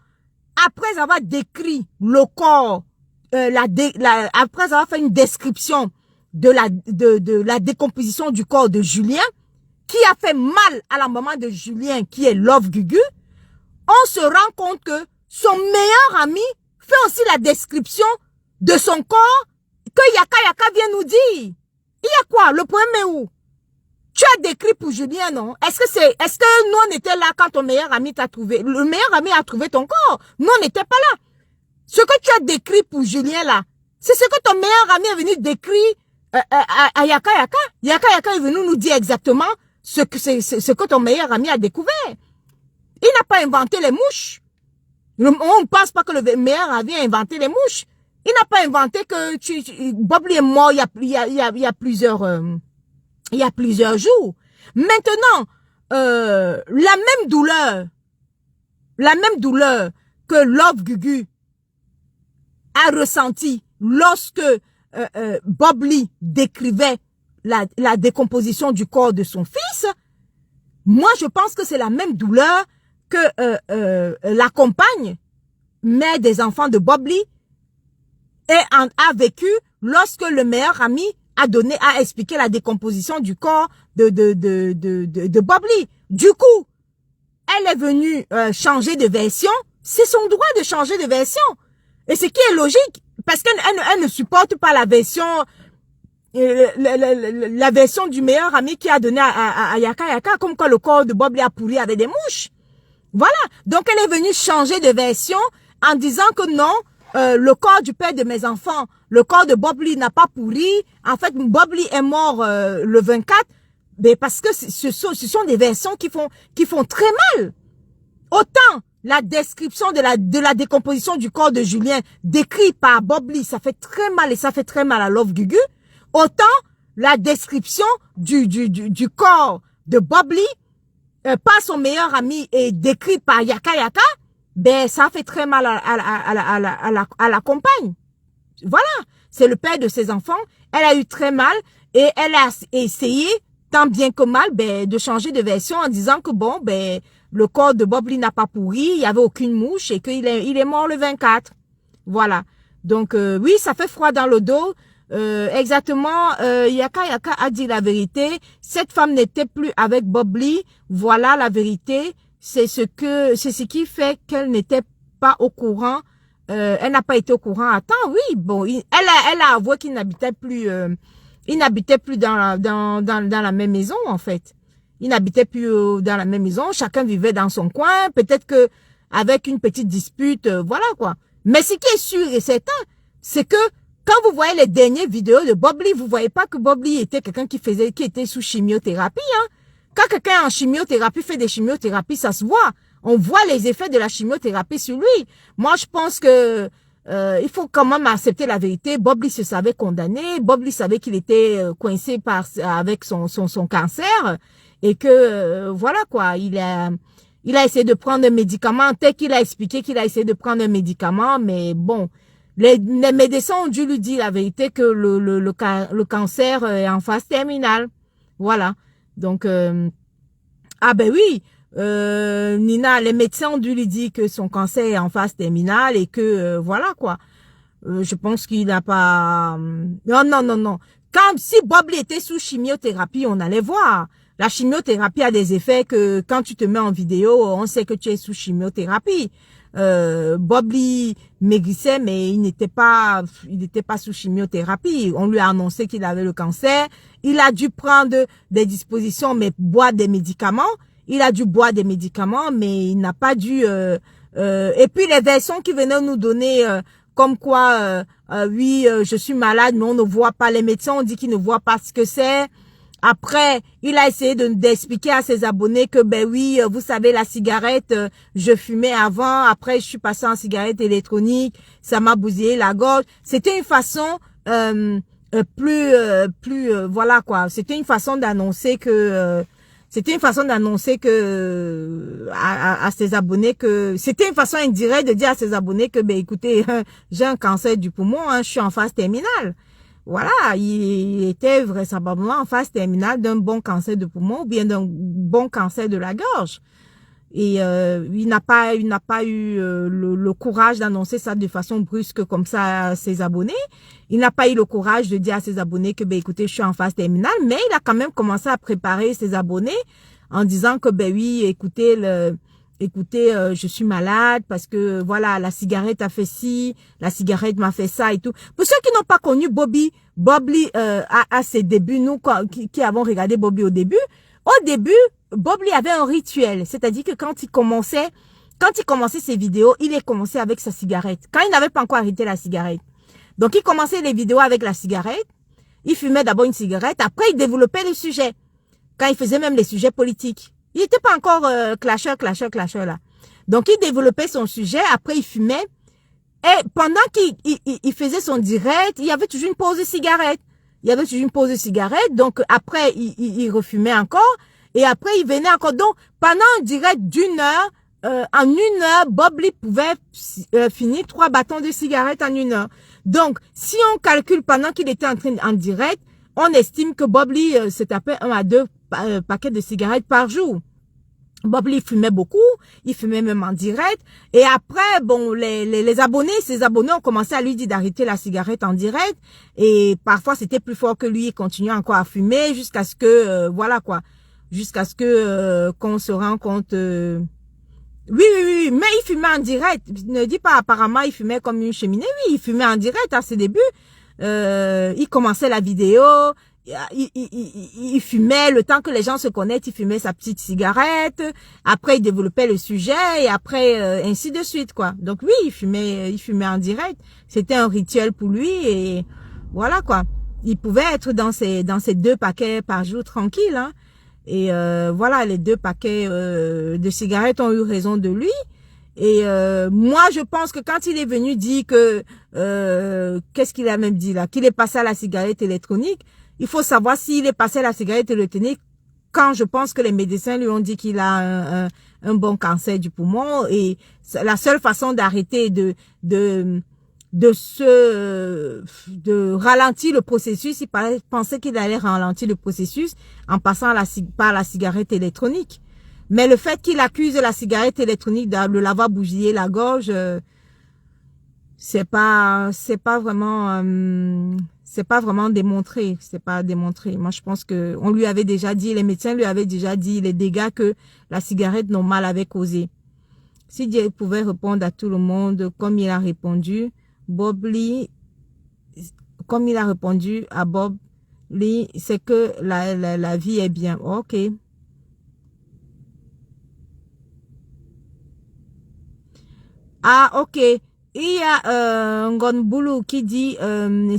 après avoir décrit le corps, après avoir fait une description de la décomposition du corps de Julien, qui a fait mal à la maman de Julien, qui est Love Gugu, on se rend compte que son meilleur ami fait aussi la description de son corps que Yaka vient nous dire. Il y a quoi? Le problème est où? Tu as décrit pour Julien, non? Est-ce que nous on était là quand ton meilleur ami t'a trouvé? Le meilleur ami a trouvé ton corps. Nous on n'était pas là. Ce que tu as décrit pour Julien là, c'est ce que ton meilleur ami est venu décrire à Yaka Yaka. Yaka Yaka est venu nous dire exactement ce que ton meilleur ami a découvert. Il n'a pas inventé les mouches. On ne pense pas que le meilleur ami a inventé les mouches. Il n'a pas inventé que Bobli est mort il y a plusieurs jours. Maintenant, la même douleur que Love Gugu a ressenti lorsque Bobli décrivait la décomposition du corps de son fils, moi je pense que c'est la même douleur que la compagne, mère des enfants de Bobli, a vécu lorsque le meilleur ami a expliqué la décomposition du corps de Bobli. Du coup, elle est venue changer de version. C'est son droit de changer de version. Et ce qui est logique, parce qu'elle ne supporte pas la version du meilleur ami qui a donné à Yaka Yaka, comme quand le corps de Bobli a pourri avec des mouches. Voilà. Donc, elle est venue changer de version en disant que non, le corps du père de mes enfants, le corps de Bobli n'a pas pourri. En fait, Bobli est mort le 24, mais parce que ce sont des versions qui font très mal. Autant la description de la décomposition du corps de Julien décrit par Bobli, ça fait très mal et ça fait très mal à Love Gugu. Autant la description du corps de Bobli par son meilleur ami et décrit par Yaka Yaka, ben ça fait très mal à la compagne. Voilà, c'est le père de ses enfants. Elle a eu très mal et elle a essayé tant bien que mal de changer de version en disant que bon le corps de Bobli n'a pas pourri, il y avait aucune mouche et qu'il est mort le 24. Voilà. Donc oui, ça fait froid dans le dos. Exactement, Yaka Yaka a dit la vérité. Cette femme n'était plus avec Bobli. Voilà la vérité. C'est ce qui fait qu'elle n'était pas au courant. Elle n'a pas été au courant à temps. Oui, bon, elle a avoué qu'il n'habitait plus. Il n'habitait plus dans la même maison en fait. Il n'habitait plus dans la même maison. Chacun vivait dans son coin. Peut-être que avec une petite dispute, voilà quoi. Mais ce qui est sûr et certain, c'est que quand vous voyez les dernières vidéos de Bobli, vous voyez pas que Bobli était quelqu'un qui était sous chimiothérapie, hein. Quand quelqu'un en chimiothérapie fait des chimiothérapies, ça se voit. On voit les effets de la chimiothérapie sur lui. Moi, je pense que il faut quand même accepter la vérité. Bobli se savait condamné. Bobli savait qu'il était coincé avec son cancer et que voilà quoi. Il a essayé de prendre un médicament. Tel qu'il a expliqué qu'il a essayé de prendre un médicament, mais bon. Les médecins ont dû lui dire la vérité que le cancer est en phase terminale. Voilà. Donc, ah ben oui, Nina, les médecins ont dû lui dire que son cancer est en phase terminale et que, voilà quoi. Je pense qu'il n'a pas... Non. Si Bobli était sous chimiothérapie, on allait voir. La chimiothérapie a des effets que quand tu te mets en vidéo, on sait que tu es sous chimiothérapie. Bobli maigrissait, mais il n'était pas sous chimiothérapie. On lui a annoncé qu'il avait le cancer. Il a dû prendre des dispositions, mais boire des médicaments. Il a dû boire des médicaments, mais il n'a pas dû... et puis les versions qui venaient nous donner comme quoi, oui, je suis malade, mais on ne voit pas. Les médecins ont dit qu'ils ne voient pas ce que c'est. Après, il a essayé d'expliquer à ses abonnés que, ben oui, vous savez, la cigarette, je fumais avant, après je suis passé en cigarette électronique, ça m'a bousillé la gorge. C'était une façon voilà quoi. C'était une façon d'annoncer que, à ses abonnés que, c'était une façon indirecte de dire à ses abonnés que, ben écoutez, j'ai un cancer du poumon, hein, je suis en phase terminale. Voilà, il était vraisemblablement en phase terminale d'un bon cancer de poumon ou bien d'un bon cancer de la gorge. Et il n'a pas eu le courage d'annoncer ça de façon brusque comme ça à ses abonnés. Il n'a pas eu le courage de dire à ses abonnés que ben écoutez, je suis en phase terminale, mais il a quand même commencé à préparer ses abonnés en disant que ben oui, écoutez, écoutez, je suis malade parce que voilà, la cigarette a fait ci, la cigarette m'a fait ça et tout. Pour ceux qui n'ont pas connu Bobby à ses débuts, nous qui avons regardé Bobby au début, Bobby avait un rituel, c'est-à-dire que quand il commençait ses vidéos, il commençait avec sa cigarette. Quand il n'avait pas encore arrêté la cigarette. Donc il commençait les vidéos avec la cigarette, il fumait d'abord une cigarette, après il développait le sujet. Quand il faisait même les sujets politiques. Il n'était pas encore clasheur là. Donc, il développait son sujet, après il fumait. Et pendant qu'il faisait son direct, il y avait toujours une pause de cigarette. Donc, après, il refumait encore. Et après, il venait encore. Donc, pendant un direct d'une heure, en une heure, Bob Lee pouvait finir 3 bâtons de cigarette en une heure. Donc, si on calcule pendant qu'il était en direct, on estime que Bob Lee se tapait 1 à 2 paquets de cigarettes par jour. Bob Lee fumait beaucoup, il fumait même en direct. Et après, bon, ses abonnés ont commencé à lui dire d'arrêter la cigarette en direct. Et parfois, c'était plus fort que lui, il continuait encore à fumer jusqu'à ce que, voilà quoi, jusqu'à ce que qu'on se rende compte. Oui, mais il fumait en direct. Ne dis pas apparemment, il fumait comme une cheminée. Oui, il fumait en direct à ses débuts. Il commençait la vidéo. Il fumait, le temps que les gens se connaissent, il fumait sa petite cigarette, après il développait le sujet, et après ainsi de suite, quoi. Donc oui, il fumait en direct, c'était un rituel pour lui, et voilà, quoi. Il pouvait être dans ses 2 paquets par jour tranquille, hein. Et voilà, les 2 paquets de cigarettes ont eu raison de lui. Et moi, je pense que quand il est venu dire que, qu'est-ce qu'il a même dit là, qu'il est passé à la cigarette électronique, il faut savoir s'il est passé à la cigarette électronique quand je pense que les médecins lui ont dit qu'il a un bon cancer du poumon, et la seule façon d'arrêter de ralentir le processus, il pensait qu'il allait ralentir le processus en passant par la cigarette électronique. Mais le fait qu'il accuse la cigarette électronique de l'avoir bousillé la gorge, c'est pas vraiment démontré. C'est pas démontré. Moi, je pense que on lui avait déjà dit, les médecins lui avaient déjà dit les dégâts que la cigarette normale avait causé. Si Dieu pouvait répondre à tout le monde comme il a répondu, Bob Lee, comme il a répondu à Bob Lee, c'est que la vie est bien. Ok. Ah, ok. Il y a Ngonbulu qui dit,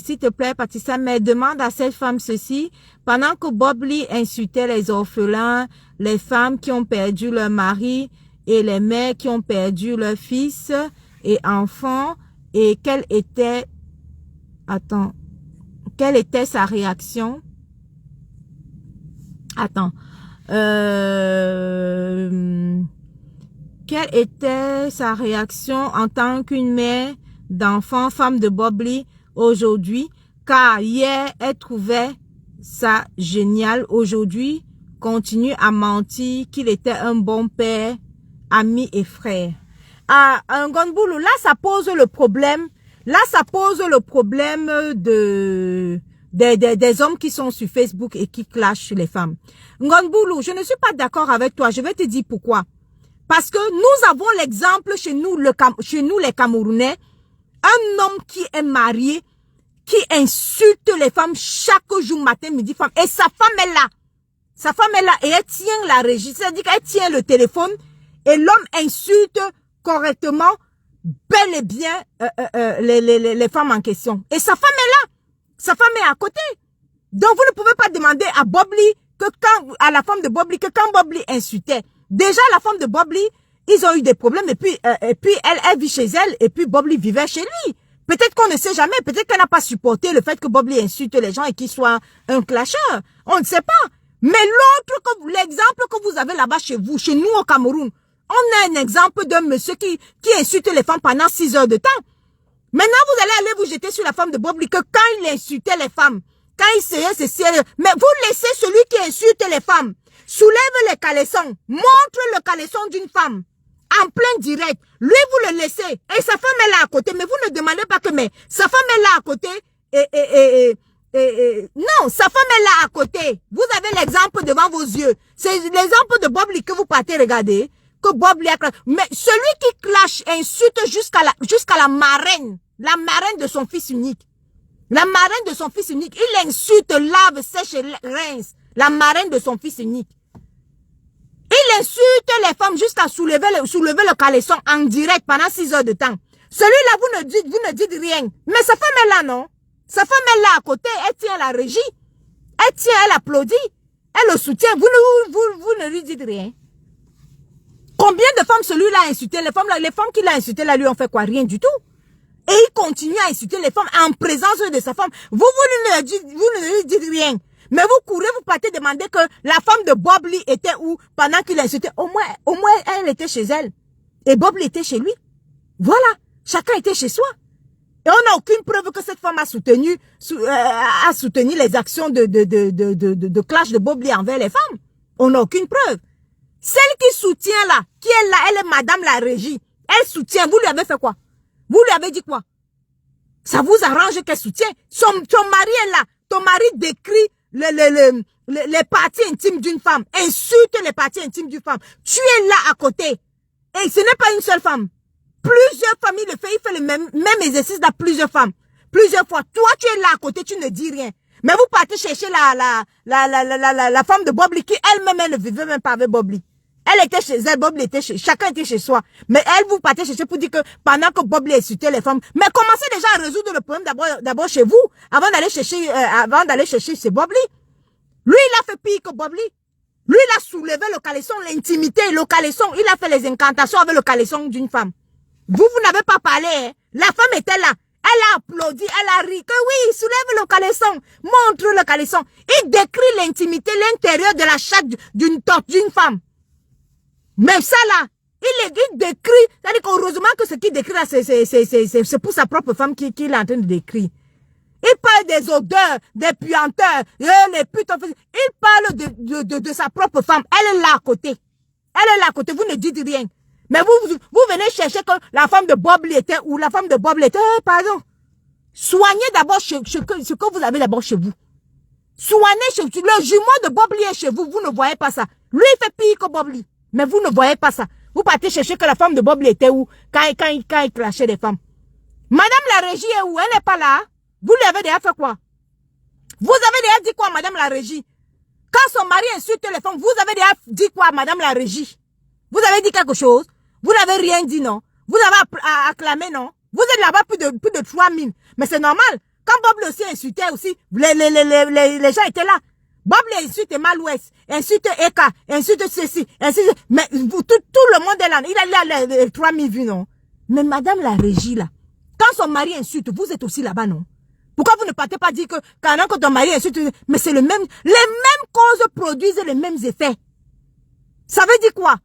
s'il te plaît, Patissa, mais demande à cette femme ceci. Pendant que Bob Lee insultait les orphelins, les femmes qui ont perdu leur mari et les mères qui ont perdu leurs fils et enfants, et quelle était sa réaction? Quelle était sa réaction en tant qu'une mère d'enfants, femme de Bob Lee aujourd'hui? Car hier, elle trouvait ça génial. Aujourd'hui, continue à mentir qu'il était un bon père, ami et frère. Ah, un Ngonbulu, là, ça pose le problème. Là, ça pose le problème des hommes qui sont sur Facebook et qui clashent sur les femmes. Ngonbulu, je ne suis pas d'accord avec toi. Je vais te dire pourquoi. Parce que nous avons l'exemple chez nous les Camerounais, un homme qui est marié, qui insulte les femmes chaque jour, matin, midi, femme. Et sa femme est là. Sa femme est là et elle tient la régie. C'est-à-dire qu'elle tient le téléphone et l'homme insulte correctement, bel et bien, les femmes en question. Et sa femme est là. Sa femme est à côté. Donc vous ne pouvez pas demander à Bob Lee à la femme de Bob Lee que quand Bob Lee insultait, déjà la femme de Bob Lee, ils ont eu des problèmes et puis elle vit chez elle et puis Bob Lee vivait chez lui. Peut-être qu'on ne sait jamais, peut-être qu'elle n'a pas supporté le fait que Bob Lee insulte les gens et qu'il soit un clasheur. On ne sait pas. Mais l'exemple que vous avez là-bas chez vous, chez nous au Cameroun, on a un exemple d'un monsieur qui insulte les femmes pendant 6 heures de temps. Maintenant, vous allez aller vous jeter sur la femme de Bob Lee que quand il insultait les femmes, quand il essayait ceci, mais vous laissez celui qui insulte les femmes, soulève les caleçons, montre le caleçon d'une femme, en plein direct. Lui, vous le laissez, et sa femme est là à côté, mais vous ne demandez pas que, mais sa femme est là à côté, non, sa femme est là à côté. Vous avez l'exemple devant vos yeux. C'est l'exemple de Bob Lee que vous partez regarder. que Bob Lee a clashé. Mais celui qui clash insulte jusqu'à la marraine de son fils unique. La marraine de son fils unique. Il insulte, lave, sèche et rince. La marraine de son fils unique. Il insulte les femmes jusqu'à soulever le caleçon en direct pendant 6 heures de temps. Celui-là, vous ne dites rien. Mais sa femme est là, non? Sa femme est là à côté, elle tient la régie. Elle tient, elle applaudit. Elle le soutient. Vous ne lui dites rien. Combien de femmes celui-là a insulté? Les femmes qu'il a insultées là lui ont fait quoi? Rien du tout. Et il continue à insulter les femmes en présence de sa femme. Vous ne lui dites rien. Mais vous courez, vous partez demander que la femme de Bob Lee était où pendant qu'il insultait. Au moins, elle était chez elle. Et Bob Lee était chez lui. Voilà. Chacun était chez soi. Et on n'a aucune preuve que cette femme a soutenu les actions de clash de Bob Lee envers les femmes. On n'a aucune preuve. Celle qui soutient là, qui est là, elle est madame la régie. Elle soutient. Vous lui avez fait quoi? Vous lui avez dit quoi? Ça vous arrange qu'elle soutienne? Ton mari est là. Ton mari décrit les parties intimes d'une femme. Insulte les parties intimes d'une femme. Tu es là à côté. Et ce n'est pas une seule femme. Plusieurs familles le font. Il fait le même exercice dans plusieurs femmes. Plusieurs fois. Toi, tu es là à côté, tu ne dis rien. Mais vous partez chercher la femme de Bob Lee qui elle-même, elle ne vivait même pas avec Bob Lee. Elle était chez elle, Bob Lee était chacun était chez soi. Mais elle, vous partez chercher pour dire que pendant que Bob Lee insultait les femmes, mais commencez déjà à résoudre le problème d'abord chez vous, avant d'aller chercher chez Bob Lee. Lui, il a fait pire que Bob Lee. Lui, il a soulevé le caleçon, l'intimité, le caleçon. Il a fait les incantations avec le caleçon d'une femme. Vous n'avez pas parlé, hein. La femme était là. Elle a applaudi, elle a ri que oui, soulève le caleçon, montre le caleçon. Il décrit l'intimité, l'intérieur de la chatte d'une femme. Même ça là, il décrit, c'est-à-dire qu'heureusement que ce qu'il décrit là, c'est pour sa propre femme qu'il est en train de décrire. Il parle des odeurs, des puanteurs, les putes. Il parle de sa propre femme. Elle est là à côté. Elle est là à côté, vous ne dites rien. Mais vous venez chercher que la femme de Bob Lee était où? La femme de Bob Lee était, pardon. Soignez d'abord ce que vous avez d'abord chez vous. Soignez chez vous. Le jumeau de Bob Lee est chez vous, vous ne voyez pas ça. Lui, il fait pire que Bob Lee. Mais vous ne voyez pas ça. Vous partez chercher que la femme de Bob Lee était où? Quand il clashait les femmes. Madame la régie est où? Elle n'est pas là. Vous lui avez déjà fait quoi? Vous avez déjà dit quoi, madame la régie? Quand son mari insulte les femmes, vous avez déjà dit quoi, madame la régie? Vous avez dit quelque chose? Vous n'avez rien dit, non? Vous avez acclamé, non? Vous êtes là-bas plus de 3000. Mais c'est normal. Quand Bob Lee aussi insultait aussi, les gens étaient là. Bob Lee insulte Mal-Ouest, insulte Eka, insulte ceci, insulte... Mais tout le monde est là. Il a les 3000 vues, non? Mais madame la régie, là, quand son mari insulte, vous êtes aussi là-bas, non? Pourquoi vous ne partez pas dire que quand ton mari insulte, mais c'est les mêmes causes produisent les mêmes effets. Ça veut dire quoi?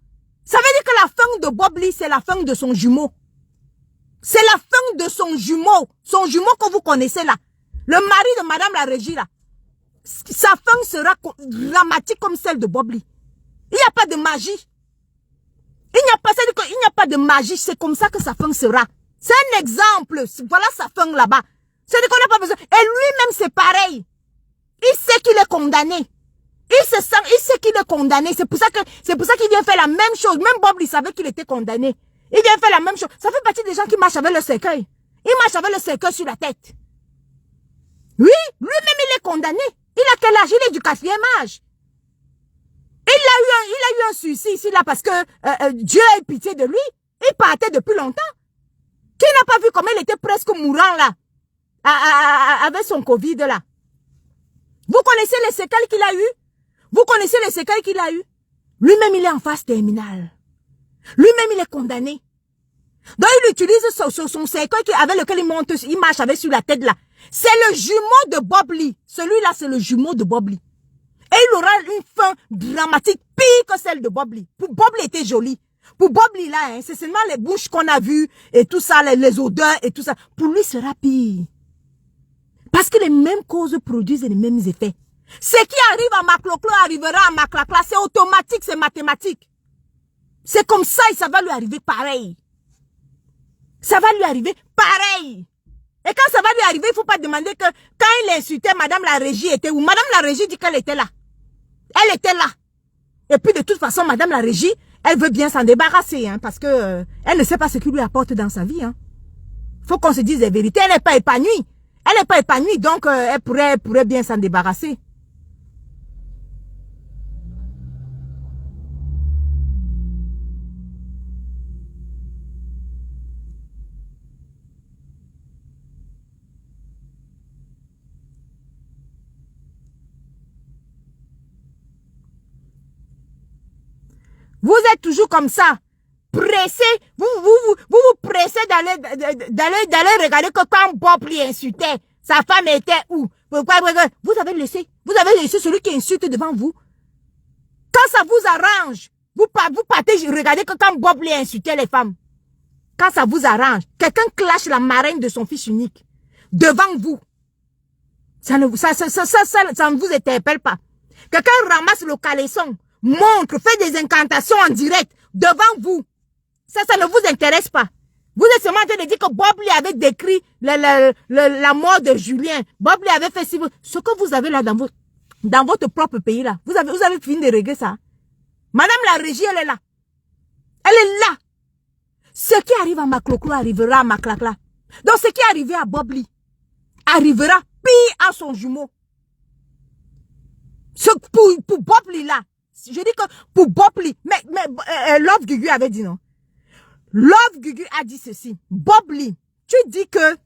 Ça veut dire que la fin de Bob Lee, c'est la fin de son jumeau. C'est la fin de son jumeau. Son jumeau que vous connaissez là. Le mari de madame la régie là. Sa fin sera dramatique comme celle de Bob Lee. Il n'y a pas de magie. Il n'y a pas de magie. C'est comme ça que sa fin sera. C'est un exemple. Voilà sa fin là-bas. C'est-à-dire qu'on n'a pas besoin. Et lui-même, c'est pareil. Il sait qu'il est condamné. Il sait qu'il est condamné. C'est pour ça qu'il vient faire la même chose. Même Bob Lee savait qu'il était condamné. Il vient faire la même chose. Ça fait partie des gens qui marchent avec le cercueil. Il marche avec le cercueil sur la tête. Oui, lui-même, il est condamné. Il a quel âge? Il est du 4e âge. Il a eu un suicide ici, là, parce que Dieu a eu pitié de lui. Il partait depuis longtemps. Qui n'a pas vu comment il était presque mourant, là, avec son Covid, là? Vous connaissez les séquelles qu'il a eu? Vous connaissez les séquelles qu'il a eu? Lui-même, il est en phase terminale. Lui-même, il est condamné. Donc, il utilise son cercueil avec lequel il marche avec sur la tête là. C'est le jumeau de Bob Lee. Celui-là, c'est le jumeau de Bob Lee. Et il aura une fin dramatique, pire que celle de Bob Lee. Pour Bob Lee était joli. Pour Bob Lee là, hein, c'est seulement les bouches qu'on a vues et tout ça, les odeurs et tout ça. Pour lui, sera pire. Parce que les mêmes causes produisent les mêmes effets. Ce qui arrive à Macloclo arrivera à Maclacla. C'est automatique, c'est mathématique. C'est comme ça et ça va lui arriver pareil. Ça va lui arriver pareil. Et quand ça va lui arriver, il ne faut pas demander que quand il insultait, madame la régie était où? Madame la régie dit qu'elle était là. Elle était là. Et puis de toute façon, madame la régie, Elle veut bien s'en débarrasser, hein, parce que elle ne sait pas ce qu'il lui apporte dans sa vie. Hein. Faut qu'on se dise la vérité. Elle n'est pas épanouie. Elle n'est pas épanouie, donc elle pourrait bien s'en débarrasser. Vous êtes toujours comme ça, pressé, vous pressez d'aller regarder que quand Bob lui insultait, sa femme était où? Vous avez laissé celui qui insulte devant vous. Quand ça vous arrange, vous partez regarder que quand Bob lui insultait les femmes. Quand ça vous arrange, quelqu'un clash la marraine de son fils unique devant vous. Ça ne vous interpelle pas. Quelqu'un ramasse le caleçon, montre, fait des incantations en direct devant vous. Ça ne vous intéresse pas. Vous êtes seulement en train de dire que Bob lui avait décrit la mort de Julien. Bob lui avait fait ce que vous avez là dans votre propre pays là. Vous avez fini de régler ça. Madame la régie, elle est là. Elle est là. Ce qui arrive à Macloclo arrivera à Maclacla. Donc ce qui est arrivé à Bob Lee arrivera pire à son jumeau. Pour Bob Lee là. Je dis que pour Bob Lee, mais Love Gugu avait dit non. Love Gugu a dit ceci. Bob Lee, tu dis que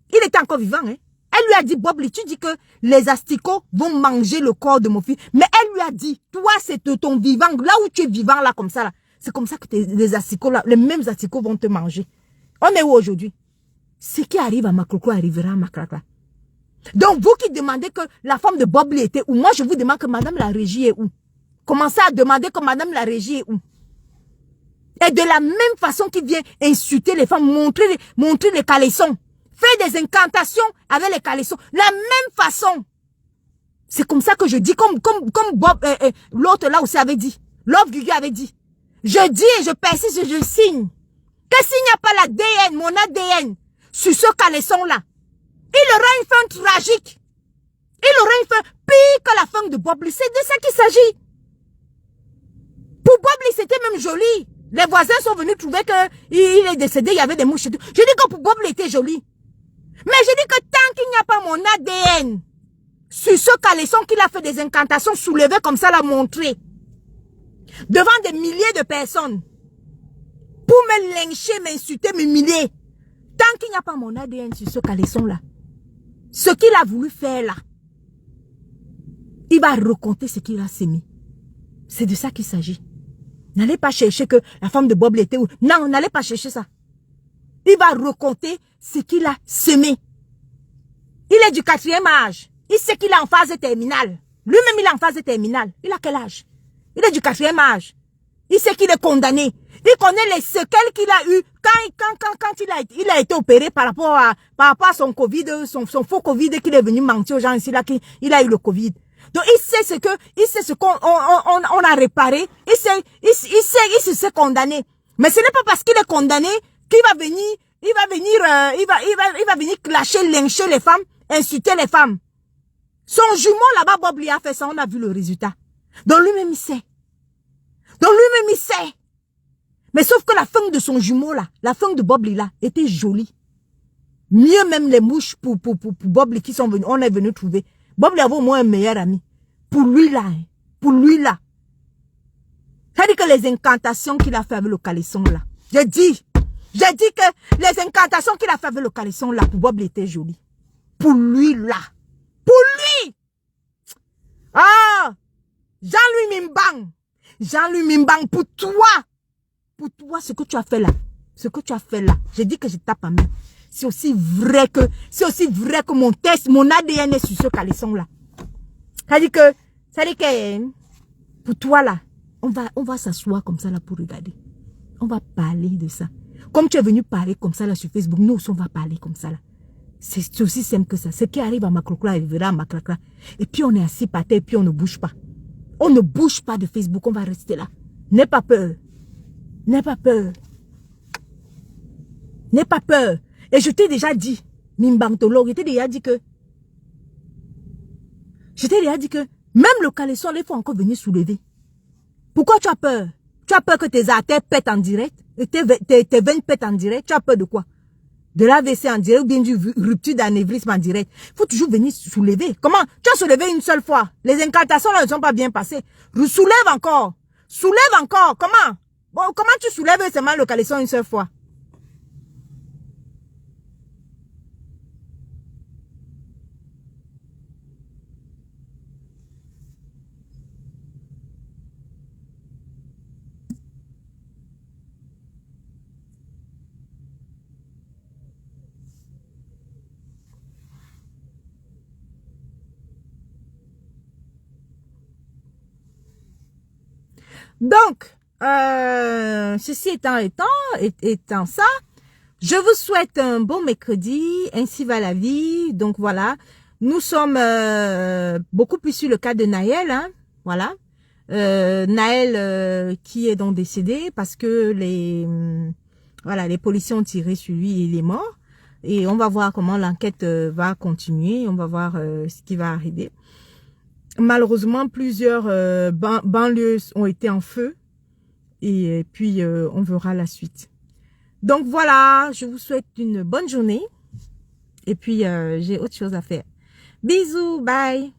il était encore vivant, hein. Elle lui a dit, Bob Lee, tu dis que les asticots vont manger le corps de mon fils. Mais elle lui a dit, toi, c'est ton vivant, là où tu es vivant, là, comme ça, là. C'est comme ça que les asticots, là, les mêmes asticots vont te manger. On est où aujourd'hui? Ce qui arrive à Macloclo arrivera à Maclacla. Donc, vous qui demandez que la femme de Bob Lee était où? Moi, je vous demande que madame la régie est où? Commencez à demander que madame la régie est où? Et de la même façon qu'il vient insulter les femmes, montrer les caleçons, faire des incantations avec les caleçons, la même façon. C'est comme ça que je dis, comme Bob, l'autre là aussi avait dit, Love Gugu avait dit. Je dis et je persiste et je signe que s'il n'y a pas l'ADN, mon ADN, sur ce caleçon-là, il aura une fin tragique. Il aura une fin pire que la fin de Bob Lee. C'est de ça qu'il s'agit. Pour Bob Lee, c'était même joli. Les voisins sont venus trouver qu'il est décédé, il y avait des mouches et tout. Je dis que pour Bob Lee, était joli. Mais je dis que tant qu'il n'y a pas mon ADN sur ce caleçon qu'il a fait des incantations soulevées comme ça, l'a montré devant des milliers de personnes pour me lyncher, m'insulter, m'humilier. Tant qu'il n'y a pas mon ADN sur ce caleçon-là, ce qu'il a voulu faire là, il va raconter ce qu'il a sémé. C'est de ça qu'il s'agit. N'allez pas chercher que la femme de Bob Lee était où. Non, n'allez pas chercher ça. Il va raconter ce qu'il a semé. Il est du 4e âge. Il sait qu'il est en phase terminale. Lui-même, il est en phase terminale. Il a quel âge? Il est du 4e âge. Il sait qu'il est condamné. Il connaît les séquelles qu'il a eues quand il a été opéré par rapport à son Covid, son faux Covid qu'il est venu mentir aux gens ici là qu'il a eu le Covid. Donc il sait ce qu'on a réparé. Il se sait condamné. Mais ce n'est pas parce qu'il est condamné qu'il va venir clasher, lyncher les femmes, insulter les femmes. Son jumeau là-bas, Bob Lee a fait ça, on a vu le résultat. Donc lui-même il sait. Mais sauf que la fin de son jumeau là, la fin de Bob Lee là, était jolie. Mieux même les mouches pour Bob Lee qui sont venus, on est venu trouver. Bob Lee avait au moins un meilleur ami. Pour lui là, hein. Pour lui là. C'est-à-dire que les incantations qu'il a fait avec le caleçon là. J'ai dit que les incantations qu'il a fait avec le caleçon là, pour Bob Lee étaient jolies. Pour lui là. Pour lui. Ah! Jean-Louis Mimbang, pour toi, ce que tu as fait là, j'ai dit que je tape à main. C'est aussi vrai que mon test, mon ADN est sur ce caleçon-là. Ça dit que, pour toi là, on va s'asseoir comme ça là pour regarder. On va parler de ça. Comme tu es venu parler comme ça là sur Facebook, nous aussi on va parler comme ça là. C'est aussi simple que ça. Ce qui arrive à Macloclo arrivera à Maclacla. Et puis on est assis par terre et puis on ne bouge pas. On ne bouge pas de Facebook, on va rester là. N'aie pas peur. N'aie pas peur. N'aie pas peur. Et je t'ai déjà dit, Mimbantolo, je t'ai déjà dit que même le caleçon, il faut encore venir soulever. Pourquoi tu as peur? Tu as peur que tes artères pètent en direct? Tes veines pètent en direct? Tu as peur de quoi? De l'AVC en direct ou bien du rupture d'anévrisme en direct? Il faut toujours venir soulever. Comment? Tu as soulevé une seule fois. Les incantations là ne sont pas bien passées. Soulève encore. Soulève encore. Comment? Bon, comment tu soulèves seulement le caleçon une seule fois? Donc, ceci étant ça, je vous souhaite un bon mercredi, ainsi va la vie. Donc voilà, nous sommes beaucoup plus sur le cas de Naël, hein, voilà. Naël qui est donc décédé parce que les policiers ont tiré sur lui et il est mort. Et on va voir comment l'enquête va continuer, on va voir ce qui va arriver. Malheureusement, plusieurs banlieues ont été en feu et puis on verra la suite. Donc voilà, je vous souhaite une bonne journée et puis j'ai autre chose à faire. Bisous, bye.